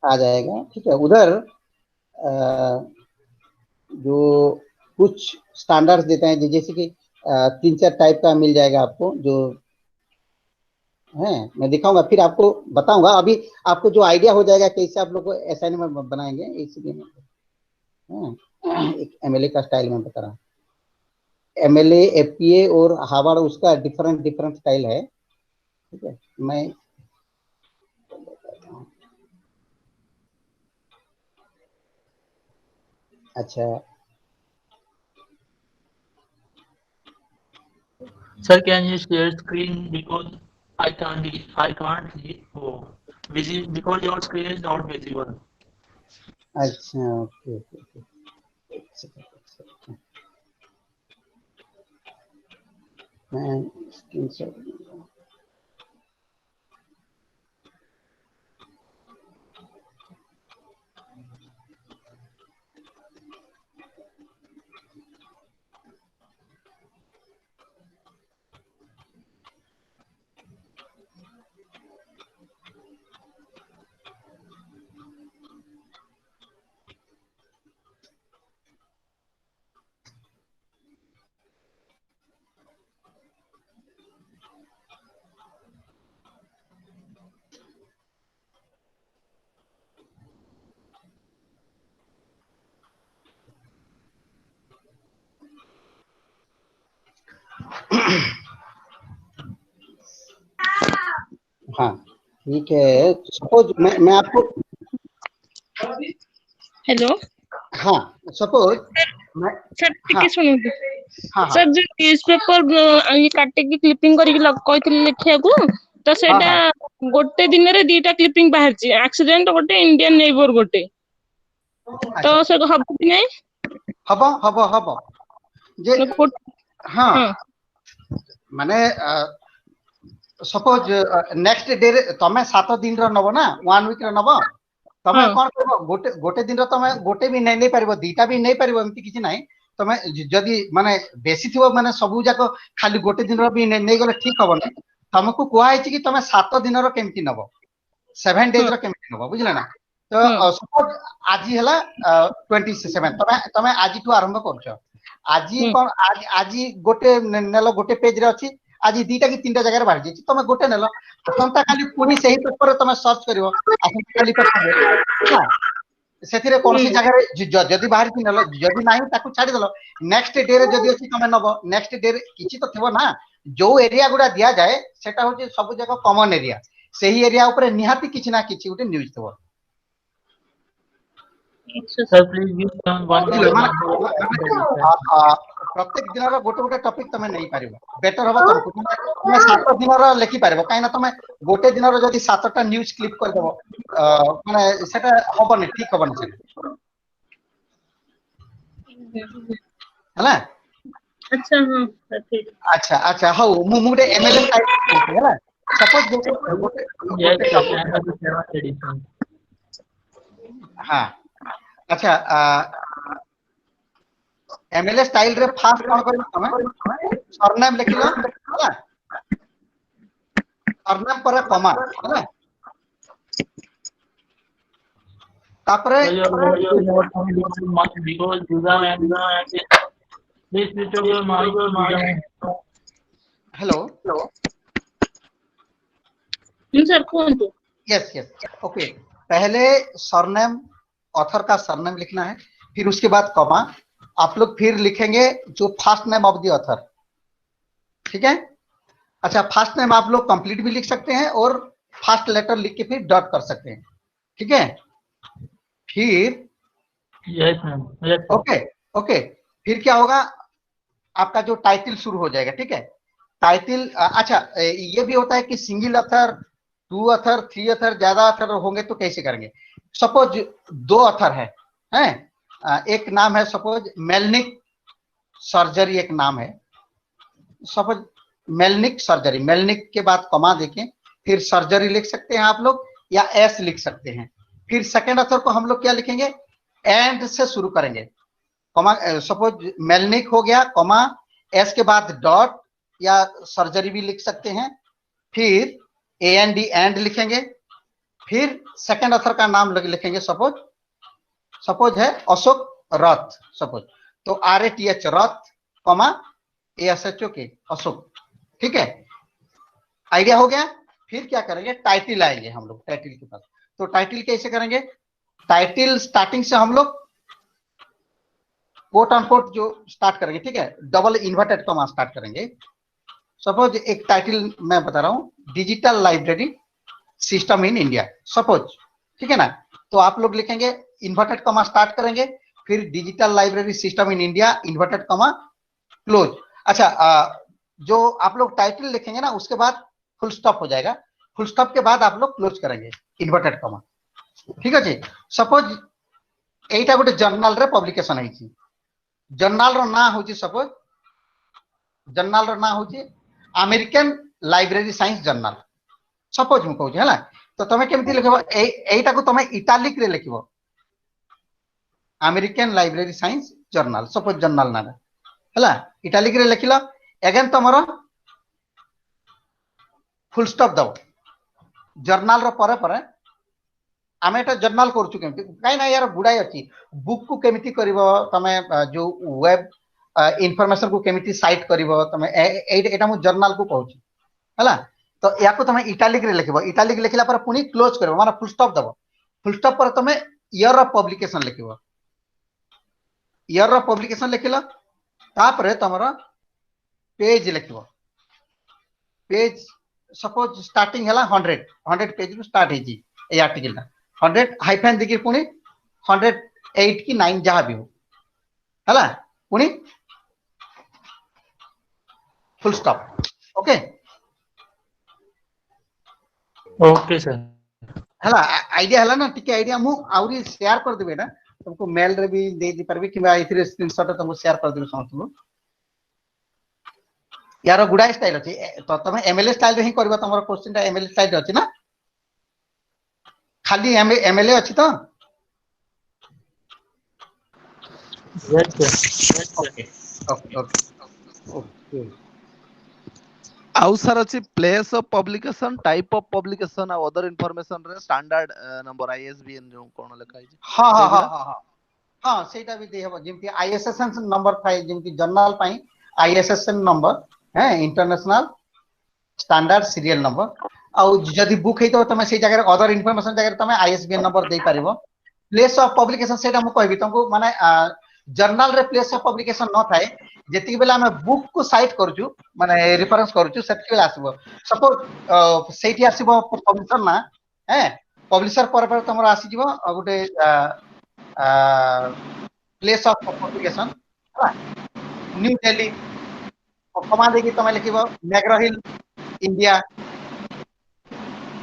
आ जाएगा, ठीक है। उधर जो कुछ स्टैंडर्ड्स देते हैं, जैसे कि 3-4 टाइप का मिल जाएगा आपको, जो है मैं दिखाऊंगा, फिर आपको बताऊंगा। अभी आपको जो आइडिया हो जाएगा कैसे आप लोग को असाइनमेंट बनाएंगे, इसलिए एक एमएलए का स्टाइल में बता रहा हूँ। एमएलए, एफपीए और हार्वर्ड, उसका डिफरेंट स्टाइल है, ठीक है। मैं अच्छा Sir, can you share screen because I can't see because your screen is not visible. अच्छा, ओके ओके, मैं स्क्रीनशॉट हाँ, ठीक है। सपोज मैं आपको हेलो हाँ, सपोज मैं सर, ଟିକେ ଶୁଣନ୍ତୁ। हाँ हाँ सर जो न्यूज़पेपर ये काटिकी क्लिपिंग करके कहते लिखिया को तो हाँ सेटा हाँ गोटे दिन रे दीटा क्लिपिंग बाहर छी एक्सीडेंट गोटे इंडियन नेबर गोटे अच्छा तो से हब कि नहीं हब हब हब जे हाँ हाँ माने सपोज नेक्स्ट डे रे तमे 7 दिन रो नबो ना 1 वीक रो नबो तमे हाँ। कोन करबो गोटे दिन रो तमे गोटे भी नहीं पारिबो दीटा भी नहीं पारिबो एमती किछि नाही तमे जदी माने बेसी थिबो माने सबु जाको खाली गोटे दिन रो भी नहीं गले ठीक हबो ना तुमको कुआ है कि तमे 7 दिन रो केमती नबो 7 डेज रो केमती नबो बुझले ना तो सपोज आज हला 27 तमे तमे आज टू आरंभ करछो आजी कोन आज गोटे नेलो गोटे पेज रे अछि आज दीटा की तीनटा जगह बाहर जाई तमे गोटे नेलो असंता खाली पुनी सही पेपर रे तमे सर्च करिवो असंता खाली पेपर हां सेथिरे कोनसी जगह रे जदी बाहर की नेलो जदी नाही ताकू छाडी देलो नेक्स्ट डे रे जदी अछि तमे नबो नेक्स्ट डे रे किछि तो थिबो ना जो एरिया गुडा दिया जाए सेटा होची सब जगह कॉमन एरिया सही एरिया ऊपर निहाती किछि ना किछि उटे न्यूज़ थिबो Sir, please give some one more example. प्रत्येक दिन रो गोटे गोटे टॉपिक तमे नहीं पारिबो बेटर होबो तुमको तमे 7 दिन रो लेखि पारिबो काइना तमे गोटे दिन रो जदी 7टा न्यूज़ क्लिप कर देबो माने सेटा होबो नै ठीक होबो नै हला अच्छा हां ठीक अच्छा अच्छा हो मुडे एमएलएम टाइप हला सपोज गोटे Yes, sir, I have the 7th edition. हां अच्छा एमएलए स्टाइल रे फास्ट कोन करबो तमे सरनेम लिखिलो हला सरनेम पर कमा हला तापरे because Juda and this switch of your mic. Hello sir कौन तो यस यस ओके पहले सरनेम ऑथर का सरनेम लिखना है फिर उसके बाद कॉमा आप लोग फिर लिखेंगे जो first name of the author ठीक है अच्छा फर्स्ट नेम आप लोग कंप्लीट भी लिख सकते हैं और फर्स्ट लेटर लिख के फिर डॉट कर सकते हैं ठीक है फिर Yes, ma'am. Yes, sir. Okay okay फिर क्या होगा आपका जो टाइटल शुरू हो जाएगा ठीक है टाइटल अच्छा ये भी होता है कि सिंगल ऑथर 2 ऑथर 3 ऑथर ज्यादा ऑथर होंगे तो कैसे करेंगे सपोज 2 ऑथर है एक नाम है सपोज मेलनिक सर्जरी एक नाम है सपोज मेलनिक सर्जरी मेलनिक के बाद कॉमा देखें फिर सर्जरी लिख सकते हैं आप लोग या एस लिख सकते हैं फिर सेकंड ऑथर को हम लोग क्या लिखेंगे एंड से शुरू करेंगे कॉमा सपोज मेलनिक हो गया कॉमा एस के बाद डॉट या सर्जरी भी लिख सकते हैं फिर एएनडी एंड लिखेंगे फिर सेकंड ऑथर का नाम लिखेंगे सपोज है अशोक रथ सपोज तो RATH रथ कॉमा ASHO के अशोक ठीक है आइडिया हो गया फिर क्या करेंगे टाइटल आएंगे हम लोग टाइटल के पास तो टाइटल कैसे करेंगे टाइटल स्टार्टिंग से हम लोग कोट ऑन कोट जो स्टार्ट करेंगे ठीक है डबल इन्वर्टेड कॉमा स्टार्ट करेंगे सपोज एक टाइटल मैं बता रहा हूं digital library system in India suppose ठीक है ना तो आप लोग लिखेंगे इन्वर्टेड कॉमा स्टार्ट करेंगे फिर digital library system in India inverted comma close अच्छा जो आप लोग टाइटल लिखेंगे ना उसके बाद फुल स्टॉप हो जाएगा फुल स्टॉप के बाद आप लोग क्लोज करेंगे इन्वर्टेड कॉमा ठीक है सपोज एटा गोटे जर्नल रे पब्लिकेशन है जर्नल रो ना होची सपोज जर्नल रो ना होची American library science journal suppose मु कहूँ है तो तुम केमती लिखब एटा को तुम इटालिक रे लिखब American library science journal suppose journal ना है इटालिक रे लिखिल एगेन तुम फुल स्टॉप दब जर्नल रो परे परे आम एटा जर्नल करछु केमती काई ना यार गुडाई अछि बुक को केमती करबो तमे जो वेब इनफॉरमेशन को केमती साइट करबो तमे एटा मु जर्नल को कहूँ हला तो या को तमे इटालिक रे लिखबो इटालिक लिखला पर पुनी क्लोज करबो माने फुल स्टॉप दबो फुल स्टॉप पर तमे ईयर ऑफ पब्लिकेशन लिखबो ईयर ऑफ पब्लिकेशन लिखला तापरे तमरा पेज लिखबो पेज सपोज स्टार्टिंग हला 100 पेज रू स्टार्ट हेजी ए आर्टिकल 100 हाइफेन देखि पुनी 108 की 9 जहां भी हो हला पुनी full stop okay okay sir हला आइडिया हला ना टिके आइडिया मु आउरी शेयर कर देबे ना तुमको मेल रे भी दे दी परबे किबा इथरे स्क्रीनशॉट तुमको शेयर कर देबे समझलो यार गुडा स्टाइल अछि तो तमे एमएलए स्टाइल रे ही करबा तमरो क्वेश्चन ता एमएलए स्टाइल रे अछि ना खाली एमएलए अछि तो yes okay okay okay okay आउ सर अछि place of publication type of publication और अदर इंफॉर्मेशन रे स्टैंडर्ड नंबर आईएसबीएन जो कोन लिखा है हां हां हां हां हां सेटा भी दे हबो जेमति आईएसएसएन नंबर थाए जेमति जर्नल पई आईएसएसएन नंबर है इंटरनेशनल स्टैंडर्ड सीरियल नंबर आ जदी बुक हेतो तमे से जगह अदर इंफॉर्मेशन जगह तमे आईएसबीएन नंबर दे पारिबो प्लेस ऑफ पब्लिकेशन सेटा मु कहबी तुमको माने जर्नल रे प्लेस ऑफ पब्लिकेशन न थाए जेति बेला हम बुक को साइट करजु माने रेफरेंस करजु सेति बेला आसीबो सपोज सेठी आसीबो पब्लिशर ना है पब्लिशर पर तमरो आसी जीवो गुटे place of publication new Delhi कमा देकी तमे लिखिबो मैग्रा हिल इंडिया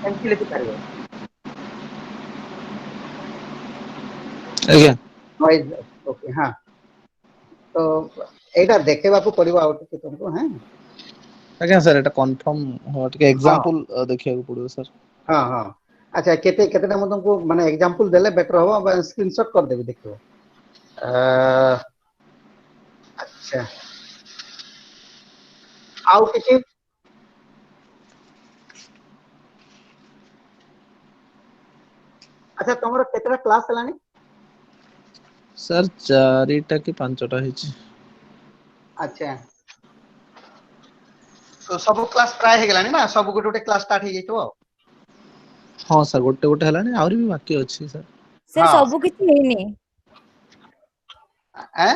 एमसी लिखि पारिबो आज्ञा नॉइज ओके हां तो एटा देखेबा को पड़िबो आउट के तुमको हैं आज्ञा सर एटा कंफर्म हो टिके एग्जांपल देखिया को पड़िबो सर हां हां अच्छा केते केतेटा म तुमको माने एग्जांपल देले बेटर हो स्क्रीनशॉट कर देबे देखियो अच्छा आउ किछि अच्छा तमरो केतेटा क्लास हलानी सर 4टा कि 5टा हिची अच्छा तो सब क्लास ट्राई हे गेलानी ना सब गोटे गोटे क्लास स्टार्ट हे जइतो हां सर गोटे गोटे हलानी आउरी भी बाकी अछि सर सर हाँ। सब किछि हेनी हैं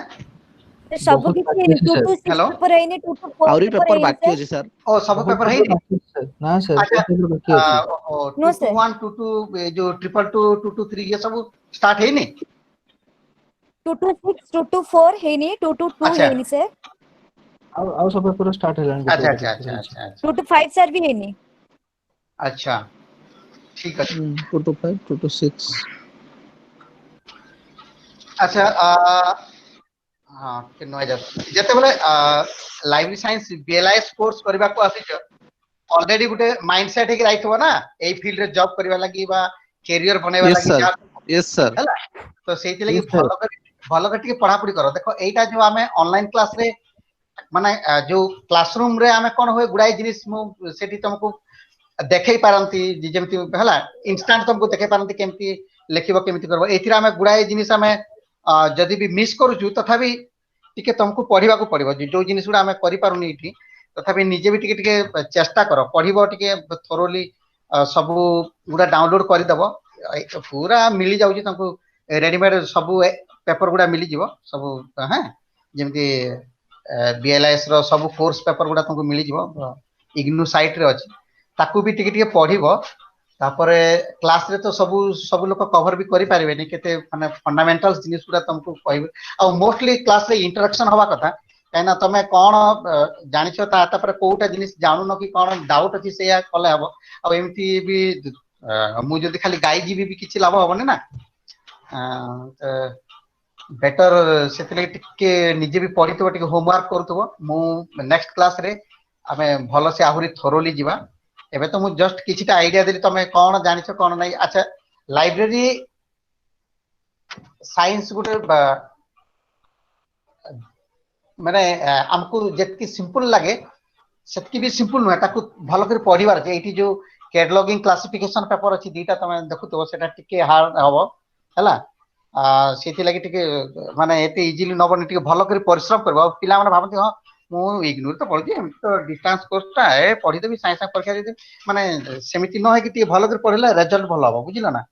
सर सब बहुत किछि बाकी हेनी अछि 2 सर to 6 हेलो पेपर हेनी 2 to 4 आउरी पेपर हेनी बाकी सर अछि सर ओ सब पेपर है नहीं ना सर अच्छा पेपर बाकी अछि नो 2 सर to 1 2 to जो 222 2 to 3 ये सब स्टार्ट है नहीं 2 to 6 2 to 4 हेनी 2 to 2 अच्छा हेनी सर आउ सब पेपर स्टार्ट हेलानी अच्छा गोटे अच्छा गोटे अच्छा पेपर अच्छा अच्छा 2 to 5 सर भी हेनी अच्छा ठीक है 2 to 5 2 to 6 अच्छा हाँ के नॉइज जते बेले लाइब्रेरी साइंस बीएलआईएस कोर्स करबा को आसी छ ऑलरेडी गुटे माइंडसेट हे राइथबो ना ए फील्ड रे जॉब करबा लागि बा कैरियर बनेबा लागि यस सर हला तो सेति लागि Yes, sir. भलो कर टिके पढ़ा पढ़ी करो देखो एटा जो हमें ऑनलाइन क्लास रे माने जो क्लासरूम रे हमें कोन होय गुडाई जिनिस मु सेठी तुमको देखै पारंती जेमति हला इंस्टेंट तुमको देखै पारंती केमति लेखिबो केमति करबो एथिरा हमें गुडाई जिनिस हमें जदी भी मिस करूछु तथापि टिके तुमको पढ़िबा को पड़िबो जो जिनिस गुडा हमें करि पारुनी इठी तथापि निजे भी टिके टिके चेष्टा करो पढ़िबो टिके थोरोली सब गुडा डाउनलोड करि दबो पूरा मिली जाउची तुमको रेडीमेड सब पेपर गुडा मिली जीवो सब हैं जेमति बीएलआईएस रो सब कोर्स पेपर गुडा तुमको मिली जीवो इग्नू साइट रे अछि ताकू भी टिके टिके पढ़िबो तापरे क्लास रे तो सब लोग कवर भी करि पारिबे नि केते माने फंडामेंटल्स जिनिस गुडा तुमको कहबे आ मोस्टली क्लास रे इंटरेक्शन हवा कथा काइना तमे कोन जानिछो तापर कोउटा जिनिस जानु न कि कोन डाउट अछि से या कले हबो आ एमती भी मु जदी खाली गाई जीबी भी किछि लाभ हबने ना बेटर सेतले टिके निजे भी पढितो टिके होमवर्क करतबो मु नेक्स्ट क्लास रे हमें भलो से आहुरी थोरोली जीवा एबे तो मु जस्ट किछिटा आईडिया देली तमे कोन जानिछो कोन नै अच्छा लाइब्रेरी साइंस गुटे माने हमको जेतकी सिंपल लागे सेतकी भी सिंपल न ताकू भलो कर पढिबार जे एठी जो कैटलॉगिंग क्लासिफिकेशन पेपर अछि दीटा तमे देखुतो सेटा टिके हार्ड हबो हला सेति लागि टिके माने एते इजीली नबने टिके भलो कर परिश्रम करबो पिला माने भाबती हां मु इग्नोर तो पढि हम तो डिस्टेंस कोर्स ता ए पढि देबी साइंस परीक्षा दे माने सेमिति न है कि टिके भलो कर पढिले रिजल्ट भलो हबो बुझिलो ना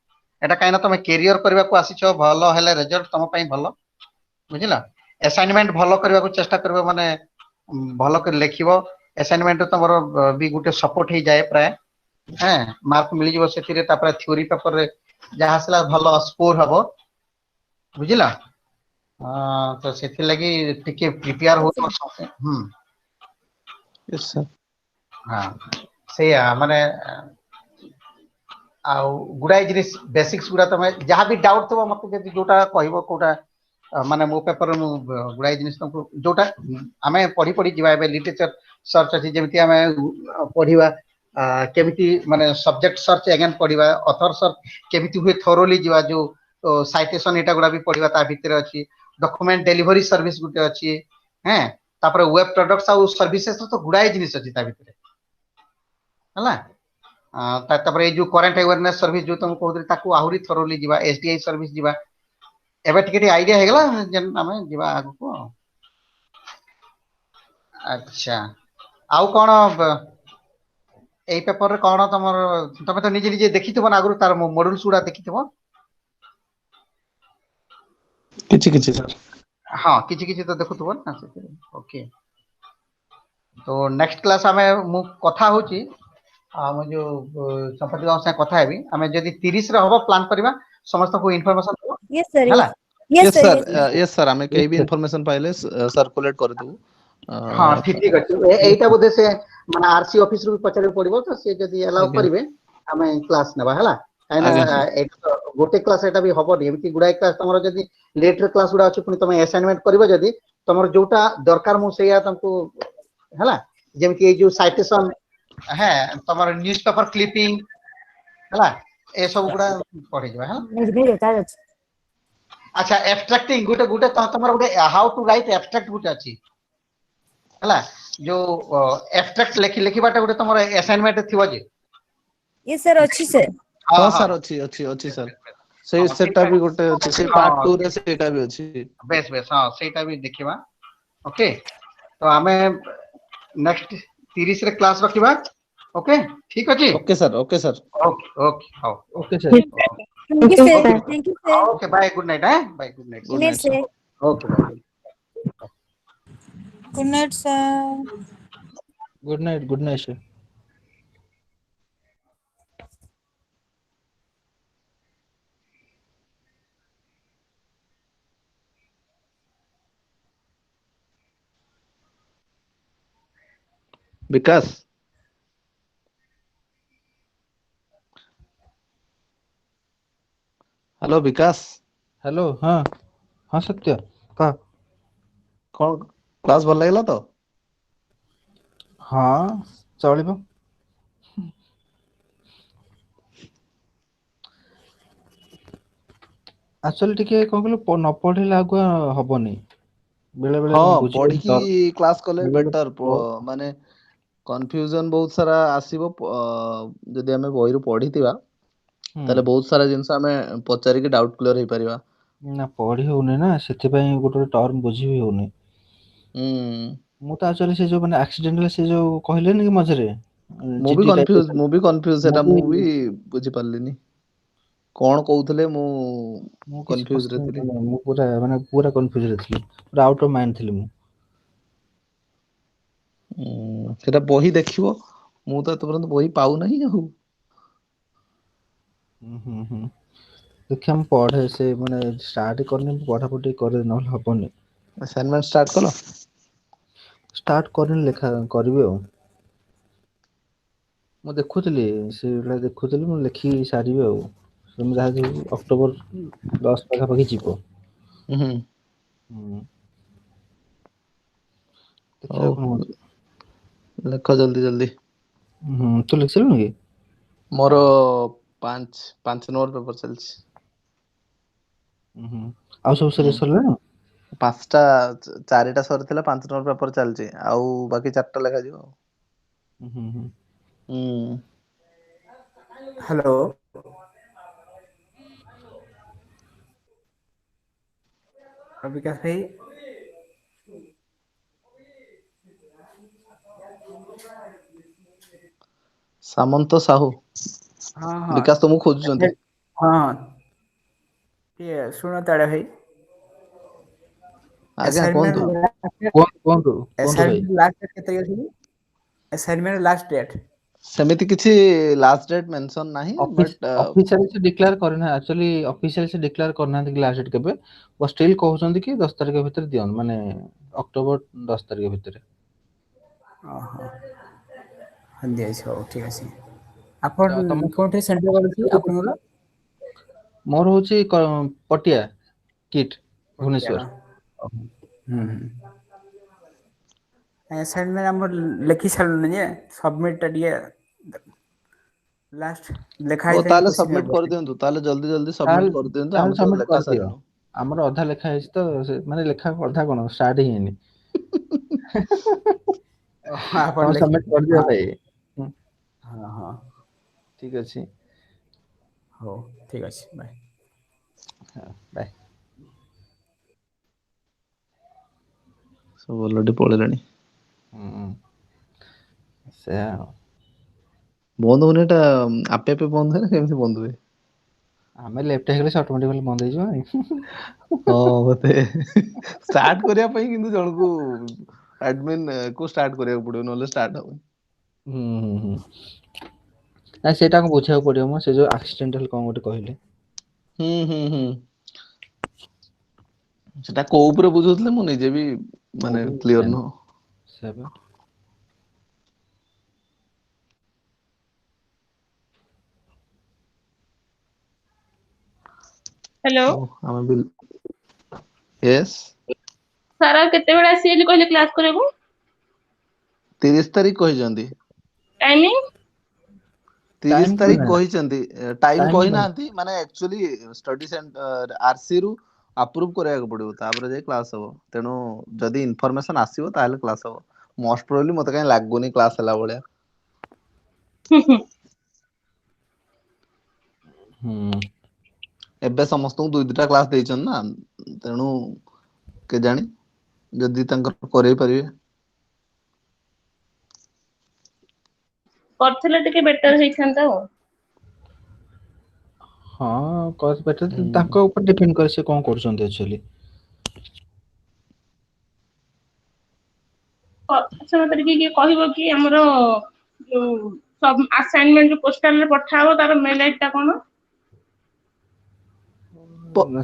एटा काइना तमे कैरियर करबा को आसीछो भलो हेले रिजल्ट तम पई भलो बुझिला असाइनमेंट भलो करबा को चेष्टा करबो माने भलो कर लेखिबो असाइनमेंट तमरो भी गुटे सपोर्ट ही जाए प्राय हैं मार्क मिली जबो सेतिरे तापर थ्योरी पेपर रे जहा हसला भलो स्कोर हबो बुझिला तो सेति लागि टिके प्रिपेयर हो यस सर हाँ ସେଇଆ ମାନେ ଆଉ ଗୁଡାଏ ଜିନିଷ ବେସିକ୍ସ ଗୁଡା ତମେ ଯାହା ବି ଡାଉଟ୍ ଥିବ ମତେ ଯଦି ଯୋଉଟା କହିବ କୋଉଟା ମାନେ ମୋ ପେପରରେ ମୁଁ ଗୁଡାଏ ଜିନିଷ ତମକୁ ଯୋଉଟା ଆମେ ପଢି ପଢି ଯିବା ଏବେ ଲିଟରେଚର ସର୍ଚ୍ଚ ଅଛି ଯେମିତି ଆମେ ପଢିବା କେମିତି ମାନେ ସବଜେକ୍ଟ ସର୍ଚ୍ଚ ଏଗେନ୍ ପଢିବା ଅଥର ସର୍ଚ୍ଚ କେମିତି ହୁଏ ଥୋରୋଲି ଯିବା ଯୋଉ ସାଇଟେସନ ଏଟା ଗୁଡା ବି ପଢିବା ତା ଭିତରେ ଅଛି ଡକୁମେଣ୍ଟ ଡେଲିଭରି ସର୍ଭିସ ଗୋଟେ ଅଛି ହେଁ ତାପରେ ୱେବ ପ୍ରଡକ୍ଟସ ଆଉ ସର୍ଭିସେସ ତ ଗୁଡାଏ ଜିନିଷ ଅଛି ତା ଭିତରେ ହେଲା ତାପରେ ଏଇ ଯୋଉ କରେଣ୍ଟ ଆୱାରନେସ ସର୍ଭିସ ଯୋଉ ତମକୁ କହୁଥିଲି ତାକୁ ଆହୁରି ଥରୋଲି ଯିବା ଏସଡିଆଇ ସର୍ଭିସ ଯିବା ଏବେ ଟିକେ ଟିକେ ଆଇଡିଆ ହେଇଗଲା ଆମେ ଯିବା ଆଗକୁ ଆଚ୍ଛା ଆଉ କଣ ଏଇ ପେପରରେ କଣ ତମର ତମେ ତ ନିଜେ ନିଜେ ଦେଖିଥିବ ନା ଆଗରୁ ତାର ମଡୁଲ୍ସ ଗୁଡା ଦେଖିଥିବ କିଛି सर हाँ କିଛି ତ ଦେଖୁଥିବ ନା ସେଥିରେ ଓକେ ତ ନେକ୍ସଟ କ୍ଲାସ ଆମେ ମୁଁ କଥା ହଉଛି ମୁଁ ଯୋଉ ସମ୍ପତି ବାବୁଙ୍କ ସାଙ୍ଗେ କଥା ହେବି ଆମେ ଯଦି 30 ରେ ହବ ପ୍ଲାନ୍ କରିବା ସମସ୍ତଙ୍କୁ ଇନଫର୍ମେସନ ଦେବ Yes, sir. ହେଲା Yes, sir. Yes, sir. Yes sir हमें कहीं भी इन्फॉर्मेशन पाइले सर्कुलेट कर दबु हाँ ठीक ଅଛି ଏଇଟା ବୋଧେ ସେ ମାନେ ଆରସି ଅଫିସ ରୁ ବି ପଚାରିବାକୁ ପଡିବ ତ ସେ ଯଦି ଆଲାଉ ଆଜ୍ଞା। କରିବେ ଆମେ କ୍ଲାସ ନେବା ହେଲା ଆଜ୍ଞା କାହିଁକିନା ଏଇଟା ତ ଗୋଟେ କ୍ଲାସ ଏଟା ବି ହବନି ଏମିତି ଗୁଡାଏ କ୍ଲାସ ତମର ଯଦି ଲେଟ ରେ କ୍ଲାସ ଗୁଡା ଅଛି ପୁଣି ତମେ ଆସାଇନମେଣ୍ଟ କରିବ ଯଦି ତମର ଯୋଉଟା ଦରକାର ମୁଁ ସେଇଆ ତମକୁ ହେଲା ଯେମିତି ଏଇ ଯୋଉ ସାଇଟେସନ হ্যাঁ তোমার নিউজ পেপার ক্লিপিং ହେଲା ଏ ସବୁ ଗୁଡା ପଢିଯିବା ହେଲା ଆଚ୍ଛା abstracting ଗୋଟେ ଗୋଟେ ତମର ଗୋଟେ how to write abstract ଗୋଟେ ଅଛି ହେଲା ଯୋଉ abstract ଲେଖିବାଟା ଗୋଟେ ତମର assignment ଥିବ ଯେ Yes, sir. अच्छी sir. हां सर अछि सर सेटा भी गोटे अछि से पार्ट 2 रे सेटा भी अछि बेस बेस हां सेटा भी देखिबा ओके तो हमें नेक्स्ट 30 रे क्लास रखिबा ओके ठीक अछि ओके सर ओके ओके हां okay sir Thank you, sir. Thank you, sir. Okay bye good night हैं bye good night Good night, sir. Okay bye Good night, sir. Good night sir Vikas hello Vikas hello हाँ हाँ सत्य कह कौन class भल लागला तो हाँ चलिब एक्चुअली टिके कौन कहलु न पढ़िले आगुआ हबनी बेले बेले हाँ बुझी पढ़ी की क्लास कले बेले बेटर माने कन्फ्यूजन बहुत सारा आसीबो जदि हमें बहिरु पढ़ितिबा ताले बहुत सारा जिंस हमें पचारि के डाउट क्लियर हे परिबा ना पढ़ी होने ना ସେଥିପାଇଁ ଗୋଟେ ଟର୍ମ ବୁଝି ବି ହଉନି ମୁଁ ତ actually ସେ ଯୋଉ ମାନେ accidental ସେ ଯୋଉ କହିଲେନି କି ମଝିରେ ମୁଁ ବି କन्फ्यूज ସେଟା ମୁଁ ବି बुझी पारलिनी कोन कहउतले मु ମୁଁ କିଛି कन्फ्यूज रे थिली ମୁଁ ପୁରା କନଫ୍ୟୁଜ ରେ ଥିଲି ପୁରା ଆଉଟ ଅଫ ମାଇंड ଥିଲି ମୁଁ ସେଟା ବହି ଦେଖିବ ମୁଁ ତ ଏତେ ପର୍ଯ୍ୟନ୍ତ ବହି ପାଉ ନାହିଁ ଆଉ ଦେଖିଆ ମୁଁ ପଢେ ସେ ମାନେ ଷ୍ଟାର୍ଟ କରିନି ପଢା ପଢି करे ନହେଲେ ହବନି असाइनमेंट स्टार्ट कलो ଷ୍ଟାର୍ଟ କରିନି ଲେଖା କରିବି ଆଉ ମୁଁ ଦେଖୁଥିଲି ସେଇଗୁଡ଼ା ଦେଖୁଥିଲି ମୁଁ ଲେଖିକି ସାରିବି ଆଉ ମୁଁ ଯାହା ଅକ୍ଟୋବର 10 ପାଖାପାଖି ଯିବ ଦେଖିବା କଣ ହଉଛି ଲେଖ ଜଲ୍दी ଜଲ୍ଦି ତୁ ଲେଖି ସାରିଲୁଣି କି ମୋର 5 ନମ୍ବର पेपर ଚାଲିଛି ଆଉ ସବୁ ସିରିଜ ସରିଲାଣି 5ଟା 4ଟା ସରିଥିଲା 5 ନମ୍ବର पेपर ଚାଲିଛି ଆଉ ବାକି 4ଟା ଲେଖା ଯିବ हेलो विकास भाई सामंत साहू हाँ हाँ विकास तुमको खोजुचंती हाँ ये सुनो ताड़ा भाई आज्ञा कोन तू असाइनमेंट लास्ट डेट केते अछि असाइनमेंट लास्ट डेट सेमिति किछि लास्ट डेट मेंशन नाही बट ऑफिशियल से डिक्लेयर करना एक्चुअली ऑफिशियल से डिक्लेयर करना कि लास्ट डेट केबे वो स्टिल कहउछंती कि 10 तारिख भीतर दियन माने अक्टोबर 10 तारिख भीतर ଓହୋ ଦିଆଯାଇଛି ହଉ ଠିକ ଅଛି। ଆପଣ ତମ କୋଉଠି ସେଣ୍ଟର କରୁଛି ଆପଣଙ୍କର? ମୋର ହଉଛି ପଟିଆ କିଟ୍ ପଟିଆଲା। ଭୁବନେଶ୍ୱର। ଆସାଇନମେଣ୍ଟ ଆମର ଲେଖି ସାରିଲୁଣି ଯେ ସବମିଟ ଟା ଟିକେ ଲାଷ୍ଟ ଲେଖା ଓ ହେଇସାରିଲାଣି ତାହେଲେ କୋଶ୍ଚିନ୍ ସବମିଟ ପେପର। କରିଦିଅନ୍ତୁ, ତାହେଲେ ଜଲ୍ଦି ଜଲ୍ଦି ତାହେଲେ ସବମିଟ କରିଦିଅନ୍ତୁ, ତାହେଲେ ଆମେ ତ ସବମିଟ ଲେଖା କରିଦିଅ। ସାରିନୁ। ଆମର ଅଧା ଲେଖା ହେଇଛି ତ ମାନେ ଲେଖା ଅଧା କଣ ଷ୍ଟାର୍ଟ ହିଁ ହେଇନି। ଆପଣ ତମେ ଲେଖି ସବମିଟ କରିଦିଅ ହଁ ଭାଇ। ହଁ ହଁ ଠିକ ଅଛି। ହଉ ଠିକ ଅଛି ବାଏ। ହଁ ବାଏ। ସବୁ ଅଲରେଡି ପଳେଇଲେଣି। ସେଇଆ ଆଉ। ବନ୍ଦ ହଉନି ଏଟା, ଆପେ ଆପେ ବନ୍ଦ ହୁଏ ନା କେମିତି ବନ୍ଦ ହୁଏ? ଆମେ ଲେଫ୍ଟ ହେଇଗଲେ ସେ ଅଟୋମେଟିକାଲି ବନ୍ଦ ହେଇଯିବ। ହଁ ବୋଧେ ଷ୍ଟାର୍ଟ କରିବା ପାଇଁ କିନ୍ତୁ ଜଣକୁ ଆଡମିନ କୁ ଷ୍ଟାର୍ଟ କରିବାକୁ ପଡିବ, ନହେଲେ ଷ୍ଟାର୍ଟ ହବନି। ହୁଁ। ନାଇଁ ସେଇଟା କଣ ବୁଝିବାକୁ ପଡିବ ମ, ସେ ଯୋଉ ଆକ୍ସିଡେଣ୍ଟାଲ କଣ ଗୋଟେ କହିଲେ। ହୁଁ। ସେଟା କୋଉ ଉପରେ ବୁଝଉଥିଲେ ମୁଁ ନିଜେ ବି ମୁଁ ମାନେ ବି କ୍ଲିୟର ଜାଣିନି ନୁହଁ। ସେଇଆ ବା। ହ୍ୟାଲୋ ହଉ ଆମେ ବି ୟେସ୍। ସାର୍ ଆଉ କେତେବେଳେ ଆସିବେ ବୋଲି କହିଲେ କ୍ଲାସ କରିବାକୁ? 30 ତାରିଖ କହିଛନ୍ତି। ଟାଇମିଂ? 30 ଟାଇମ ତାରିଖ କହିନାହାନ୍ତି। କହିଛନ୍ତି, ଟାଇମ କହିନାହାନ୍ତି। କହିନାହାନ୍ତି। ମାନେ ଆକ୍ଚୁଆଲି ଷ୍ଟଡି ସେଣ୍ଟର ଆରସି ରୁ ଆପ୍ରୁଭ କରିବାକୁ ପଡିବ, ତାପରେ ଯାଇ କ୍ଲାସ ହବ। ତେଣୁ ଯଦି ଇନଫରମେସନ ଆସିବ ତାହେଲେ କ୍ଲାସ ହବ। ମୋଷ୍ଟ ପ୍ରୋବାବଲି ମତେ କାହିଁ ଲାଗୁନି କ୍ଲାସ ହେଲା ଭଳିଆ। ହୁଁ। ହୁଁ। ଏବେ ସମସ୍ତଙ୍କୁ 2-2ଟା କ୍ଲାସ ଦେଇଛନ୍ତି ନା, ତେଣୁ କେଜାଣି ଯଦି ତାଙ୍କର କରେଇ ପାରିବେ। କରିଥିଲେ ଟିକେ ବେଟର ହେଇଥାନ୍ତା ଆଉ। ହଁ ହୁଁ। ତାଙ୍କ ଉପରେ ଡିପେଣ୍ଡ କରେ ସେ କଣ କରୁଛନ୍ତି ଆକ୍ଚୁଆଲି। ଆଚ୍ଛା ମତେ ଟିକେ କିଏ କହିବ କି ଆମର ଯୋଉ ଆସାଇନମେଣ୍ଟ ପୋଷ୍ଟାଲରେ ପଠାହବ ତାର ମେଲ୍ ଆଇଡି ଟା କଣ?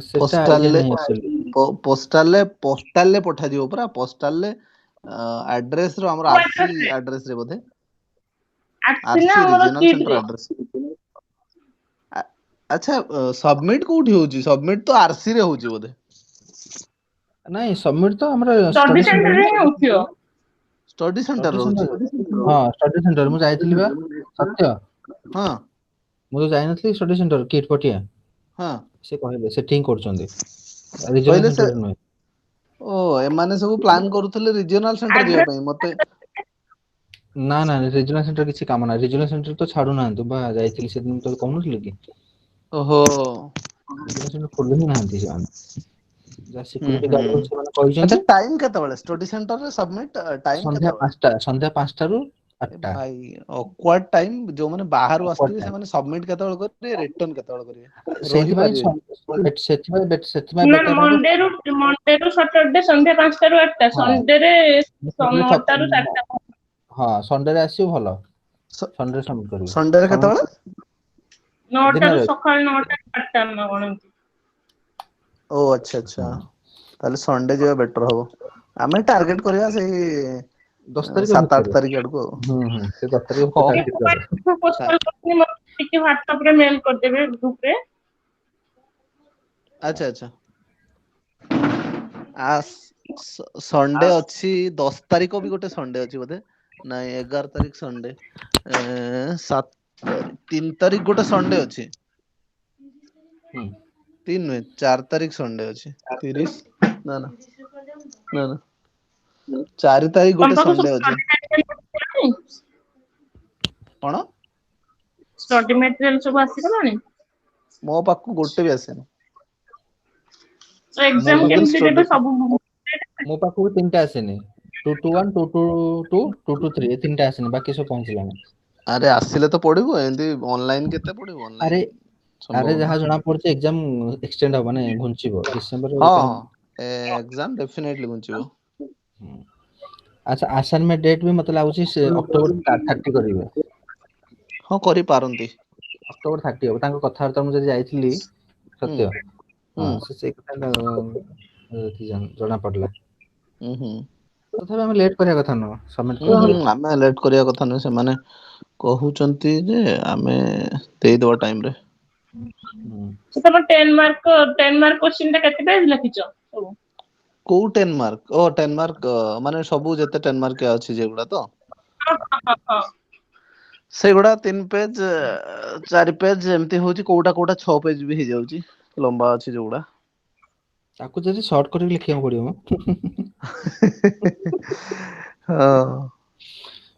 ସେଟା ଆଇଡିଆ ପୋଷ୍ଟାଲରେ ନାହିଁ ଆକ୍ଚୁଆଲି। ପୋଷ୍ଟାଲରେ ପଠାଯିବ ପୁରା ପୋଷ୍ଟାଲରେ ଆଡ୍ରେସ ର ଆମର କୋଉ ଆରସି ଆଡ୍ରେସରେ? ଆଡ୍ରେସ ରେ ବୋଧେ। ଆର୍ଟସ ନା ଆରସି ଆମର ରିଜିନଲ କିଟ୍ ରେ? Centre address. ଆଚ୍ଛା ସବମିଟ କୋଉଠି ହଉଛି? ସବମିଟ ତ ଆରସି ରେ ହଉଛି ବୋଧେ। ନାଇଁ ସବମିଟ ତ ଆମର ଷ୍ଟଡି ଷ୍ଟଡି ସେଣ୍ଟରରେ ହିଁ ସେଣ୍ଟର। ହଉଥିବ। ଷ୍ଟଡି ସେଣ୍ଟର ଷ୍ଟଡି ରହୁଛି। ସେଣ୍ଟର ହଁ ଷ୍ଟଡି ସେଣ୍ଟର ମୁଁ ଯାଇଥିଲି ବା ସତ୍ୟ। ହଁ। ମୁଁ ଯୋଉ ଯାଇନଥିଲି ଷ୍ଟଡି ସେଣ୍ଟର କିଟ୍ ପଟିଆ। ହଁ। ସେ କହିଲେ ସେଠି ହିଁ କରୁଛନ୍ତି, ରିଜନାଲ କହିଲେ ସେ ସେଣ୍ଟରରେ ନୁହେଁ। ଓ ଏମାନେ ସବୁ ପ୍ଲାନ୍ କରୁଥିଲେ ରିଜିଓନାଲ ସେଣ୍ଟର ଯିବା ଆଡ୍ରେସ ପାଇଁ ମତେ ନା ରିଜନାଲ ସେଣ୍ଟର କିଛି କାମ ନାହିଁ, ରିଜନାଲ ସେଣ୍ଟର ତ ଛାଡୁନାହାନ୍ତି ବା ଯାଇଥିଲି ସେଦିନ ତତେ କହୁନଥିଲି କି। ଓହୋ। ରିଜନାଲ ସେଣ୍ଟର ଖୋଲୁ ହିଁ ନାହାନ୍ତି ସେମାନେ। ଯାହା ହୁଁ ସିକ୍ୟୁରିଟି ହୁଁ। ଗାର୍ଡ ବୋଲି ସେମାନେ ଆଚ୍ଛା କହିଛନ୍ତି। ଟାଇମ କେତେବେଳେ ଷ୍ଟଡି ସେଣ୍ଟରରେ ସବମିଟ ଟାଇମ କେତେବେଳେ? ସନ୍ଧ୍ୟା 5ଟାରୁ ଏ 8ଟା। ଭାଇ ଅକ୍ୱାର୍ଡ ଟାଇମ, ଯୋଉମାନେ ବାହାରୁ ଅକ୍ୱାର୍ଡ ଆସିଥିବେ ଟାଇମ୍। ସେମାନେ ସବମିଟ କେତେବେଳେ କରିବେ ରିଟର୍ନ କେତେବେଳେ କରିବେ? ସେଇଥିପାଇଁ ରହିପାରିବେ? ସେଥିପାଇଁ ନା ବେଟର ହବ। ମଣ୍ଡେରୁ ସଟରଡେ ସନ୍ଧ୍ୟା 5ଟାରୁ 8ଟା, ହଁ ସଣ୍ଡେରେ 9ଟାରୁ 4ଟା। ହଁ ସଣ୍ଡେରେ ଆସିବୁ ଭଲ, ସଣ୍ଡେରେ ସବମିଟ କରିବୁ। ସଣ୍ଡେରେ କେତେବେଳେ? 9ଟାରୁ ଦିନରେ ସକାଳ 9ଟା 4ଟା ନା କଣ ଏମିତି। ଓ ଆଚ୍ଛା। ତାହେଲେ ସଣ୍ଡେ ଯିବା ବେଟର ହବ। ଆମେ ଟାର୍ଗେଟ କରିବା ସେଇ 10 ତାରିଖ 7-8 ଭିତରେ। ତାରିଖ ଆଡକୁ ଆଉ। ସେ 10 ତାରିଖ ଭିତରେ ହଉ ଟାର୍ଗେଟ କରିଦେବା। ଟିକେ ହ୍ୱାଟ୍ସଆପରେ ମେଲ କରିଦେବେ ଗ୍ରୁପରେ। ଆଚ୍ଛା। ସଣ୍ଡେ ଅଛି 10 ତାରିଖ ବି ଗୋଟେ ସଣ୍ଡେ ଅଛି ବୋଧେ। ନାଇଁ 11 ତାରିଖ ସଣ୍ଡେ। 3 ତାରିଖ ଗୋଟେ ସଣ୍ଡେ ଅଛି। ହୁଁ। 3 ନୁହେଁ 4 ତାରିଖ ସଣ୍ଡେ ଅଛି। 30 ନା 4 ତାରିଖ ତମ ଗୋଟେ ପାଖକୁ ସଣ୍ଡେ ଅଛି। ସବୁ କଣ? ଷ୍ଟଡି ମେଟେରିଆଲ ସବୁ ଆସିଗଲାଣି? ମୋ ପାଖକୁ ଗୋଟେ ବି ଆସିନି। ତ ମୋ ଏକ୍ଜାମ ପାଖରେ କେମିତି ଷ୍ଟଡି ଦେବେ ସବୁ? ମୋ ପାଖକୁ 3ଟା ଆସିନି। 221, 222, 223 ଏ 3ଟା ଆସିନି, ବାକି ସବୁ ପହଞ୍ଚିଲାଣି। ଆରେ ଆସିଲେ ତ ପଢିବୁ, ଏମିତି ଅନଲାଇନ କେତେ ପଢିବୁ ଆରେ ଅନଲାଇନ ଆରେ ସମ୍ଭବ ଯାହା ନୁହଁ। ଜଣା ପଡୁଛି ଏକ୍ଜାମ ଏକ୍ସଟେଣ୍ଡ ହବ ମାନେ ଘୁଞ୍ଚିବ ଡିସେମ୍ବର ହଁ କାଇଁ। ଏକ୍ଜାମ ଡେଫିନେଟଲି ଘୁଞ୍ଚିବ। ଆଚ୍ଛା ଆସାଇନମେଣ୍ଟ ଡେଟ୍ ବି ମତେ ଲାଗୁଛି ସେ ଅକ୍ଟୋବର 30 କରିବେ। ହଁ କରିପାରନ୍ତି। ଅକ୍ଟୋବର 30 ହବ, ତାଙ୍କ କଥାବାର୍ତ୍ତା ମୁଁ ଯଦି ଯାଇଥିଲି ହୁଁ ସତ୍ୟ। ହୁଁ ହଁ ସେ ସେଇ କଥା ଜଣା ପଡିଲା। ହୁଁ। ତଥାପି ଆମେ ଲେଟ୍ କରିବା କଥା ନୁହଁ ସବମିଟ୍ କରିବା। ଆମେ ଲେଟ୍ କରିବା କଥା ନୁହେଁ, ସେମାନେ କହୁଛନ୍ତି ଯେ ଆମେ ଦେଇଦବା ଟାଇମ୍ ରେ। ସେ ତମ 10 ମାର୍କ କ୍ୱେଶ୍ଚିନ୍ ଟା କେତେ ପେଜ ଲେଖିଛ ସବୁ? କୋଉ 10 ମାର୍କ? ଓ 10 ମାର୍କ ମାନେ ସବୁ ଯେତେ 10 ମାର୍କ ଅଛି ଯେଗୁଡା ତ ସେଗୁଡା 3 ପେଜ 4 ପେଜ ଏମିତି ହଉଛି, କୋଉଟା କୋଉଟା 6 ପେଜ ବି ହେଇଯାଉଛି, ଲମ୍ବା ଅଛି ଯୋଉଗୁଡା। ତାକୁ ଯଦି ସର୍ଟ କରିକି ଲେଖିବାକୁ ପଡିବ ମ।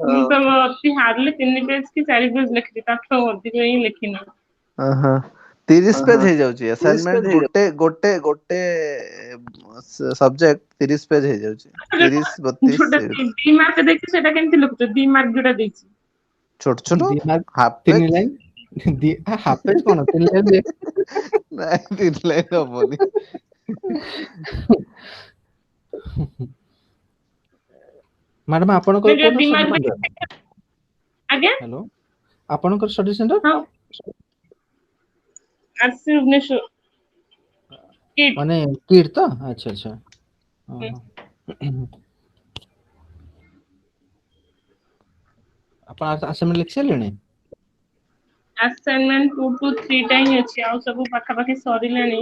ମୁଁ ତ ଅତି ହାର୍ଡଲି 3 ପେଜ କି 4 ପେଜ ଲେଖିଛି, ତାଠୁ ଅଧିକ ହିଁ ଲେଖିନି। 30 ପେଜ ହେଇଯାଉଛି ଆସାଇନମେଣ୍ଟ, ଗୋଟେ ସବଜେକ୍ଟ 30 ପେଜ ହେଇଯାଉଛି, 30 32 ଯୋଉଟା 2 ମାର୍କ ଦେଇଛି ସେଟା କେମିତି ଲେଖୁଛ? 2 ମାର୍କ ଯୋଉଟା ଦେଇଛି ଛୋଟ ଛୋଟ 2 ମାର୍କ ହାଫ 3 ପେଜ। ଲାଇନ ହାଫ ପେଜ କଣ 3 ଲାଇନ ନାଇଁ 3 ଲାଇନ ହବନି। ମ୍ୟାଡାମ ଆପଣଙ୍କର ଯୋଉ କୋଉଟା 2 ଷ୍ଟଡି ମାର୍କ ସେଣ୍ଟର? ଆଜ୍ଞା ହ୍ୟାଲୋ, ଆପଣଙ୍କର ଷ୍ଟଡି ସେଣ୍ଟର? ହଁ ଆରସି ଭୁବନେଶ୍ୱର ମାନେ କିଟ୍ ତ? ଆଚ୍ଛା ଆଚ୍ଛା। ଆପଣ ଆସାଇନମେଣ୍ଟ ଲେଖି ସାରିଲେଣି? ଆସାଇନମେଣ୍ଟ 2 to 3 ଟା ହିଁ ଅଛି, ଆଉ ସବୁ ପାଖାପାଖି ସରିଲାଣି।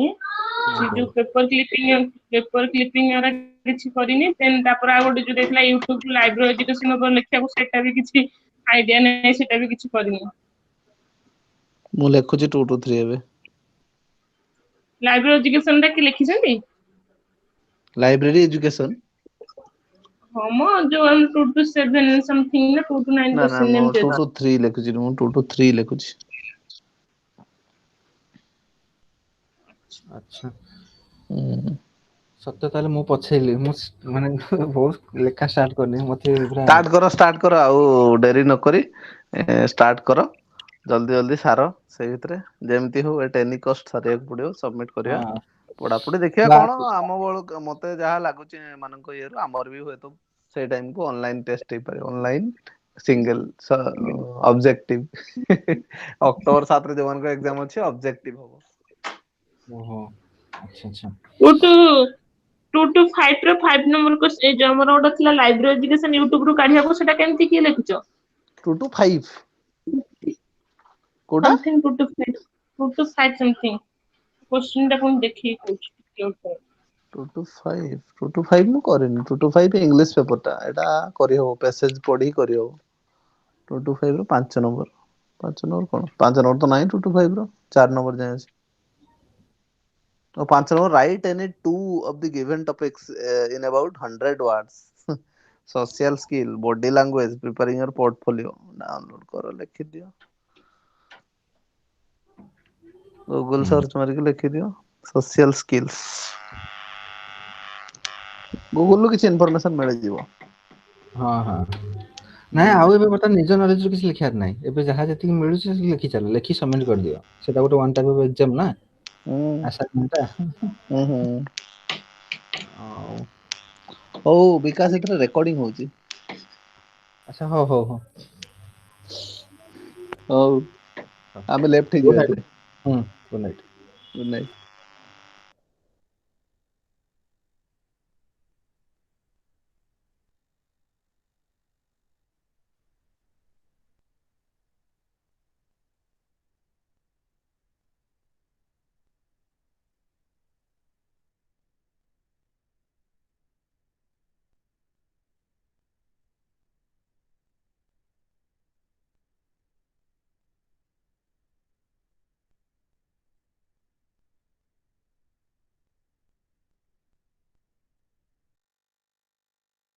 ସେ ଯୋଉ ପେପର କ୍ଲିପିଂ ଏରା କିଛି କରିନି। ଦେନ୍ ତାପରେ ଆଉ ଗୋଟେ ଯୋଉ ଦେଇଥିଲା ୟୁଟ୍ୟୁବ ଲାଇବ୍ରେରୀ ଏଜୁକେସନ ଉପରେ ଲେଖିବାକୁ, ସେଟା ବି କିଛି ଆଇଡିଆ ନାହିଁ, ସେଟା ବି କିଛି କରିନି। ମୁଁ ଲେଖୁଛି 2 to 3 ଏବେ। ଲାଇବ୍ରେରୀ ଏଜୁକେସନ ଟା କି ଲେଖିଛନ୍ତି? Library education? ହଁ ମ ଯୋଉ 2 to 7 ସମଥିଙ୍ଗ ନା 2 to 9 ନା ନା, କ୍ୱେଶ୍ଚିନ୍ ମୁଁ ଏମିତି 2 ଅଛି। to 3 ଲେଖୁଛି, ମୁଁ 2 to 3 ଲେଖୁଛି। ଆଚ୍ଛା। ସତ ତାହେଲେ ମୁଁ ପଛେଇଲି, ମୁଁ ମାନେ ବହୁତ ଲେଖା ଷ୍ଟାର୍ଟ କରିନି। ମତେ ପୁରା ଷ୍ଟାର୍ଟ କର ଆଉ ଡେରି ନକରି ଷ୍ଟାର୍ଟ କର। ଜଲ୍ଦି ଜଲ୍ଦି ସାର, ସେଇ ଭିତରେ ଯେମିତି ହଉ ଏ ଟେନିକଷ୍ଟ ସାରିବାକୁ ପଡିବ, ସବମିଟ କରିବା। ହଁ ପଢାପଢି ଦେଖିବା କଣ କ୍ଲାସ ଆମ ବେଳକୁ ମତେ ଯାହା ଲାଗୁଛି ଏମାନଙ୍କ ଇଏରୁ ଆମର ବି ହୁଏତ ସେଇ ଟାଇମ କୁ ଅନଲାଇନ ଟେଷ୍ଟ ହେଇପାରେ, ଅନଲାଇନ ସିଙ୍ଗଲ ଅବଜେକ୍ଟିଭ। ଅକ୍ଟୋବର 7 ରେ ଯୋଉମାନଙ୍କ ଏକ୍ସାମ ଅଛି ଅବଜେକ୍ଟିଭ ହବ। ଓହୋ ଆଚ୍ଛା ଆଚ୍ଛା। 2 to 5 ର 5 ନମ୍ବର ଏଇ ଯୋଉ ଆମର ଗୋଟେ ଥିଲା ଲାଇବ୍ରେରୀ ଏଜୁକେସନ ୟୁଟ୍ୟୁବ ରୁ କାଢିବାକୁ, ସେଟା କେମିତି କିଏ ଲେଖିଛ? 2 to 5 କୋଉଟା? ସମଥିଙ୍ଗ 2 to 5 ସମଥିଙ୍ଗ କ୍ୱେଶ୍ଚିନ୍ ଟା କଣ ଦେଖିକି କହୁଛି। 2 to 5 ମୁଁ କରିନି। 2 to 5 ଇଂଲିଶ ପେପର ଟା, ଏଟା କରିହବ, ପ୍ୟାସେଜ ପଢିକି କରିହବ। 2 to 5 ର 5 ନମ୍ବର, 5 ନମ୍ବର କଣ 5 ନମ୍ବର ତ ନାହିଁ 2 to 5 ର 4 ନମ୍ବର ଯାଏଁ ଅଛି। 5 number write any two of the given topics in about 100 words. social skill, body language, preparing your portfolio. Download କର, ଲେଖିଦିଅ। ଗୁଗଲ ସର୍ଚ୍ଚ ମାରିକି ଲେଖିଦିଅ ସୋସିଆଲ ସ୍କିଲ୍ସ। ଗୁଗଲ ରୁ କିଛି ଇନଫରମେସନ ମିଳିଯିବ। ହଁ ହଁ। ନାଇଁ ଆଉ ଏବେ ବର୍ତ୍ତମାନ ନିଜ ନଲେଜ ରୁ କିଛି ଲେଖିବାର ନାହିଁ। ଏବେ ଯାହା ଯେତିକି ମିଳୁଛି ଲେଖି ଚାଲ, ଲେଖି ସବମିଟ କରିଦିଅ। ସେଟା ଗୋଟେ ୱାନ ଟାଇପ ଅଫ ଏକ୍ସାମ ନା, ଆସାଇନମେଣ୍ଟ ଟା। ଆଉ ହଉ ବିକାଶ, ଏଥିରେ ରେକର୍ଡିଂ ହଉଛି। ଆଚ୍ଛା ହଉ ହଉ ହଉ। ହଉ ଆମେ ଲେଫ୍ଟ ଗୁଡ୍ ହେଇଯିବା ନାଇଟ୍। ଏବେ। ହୁଁ ଗୁଡ୍ ନାଇଟ୍। Good night.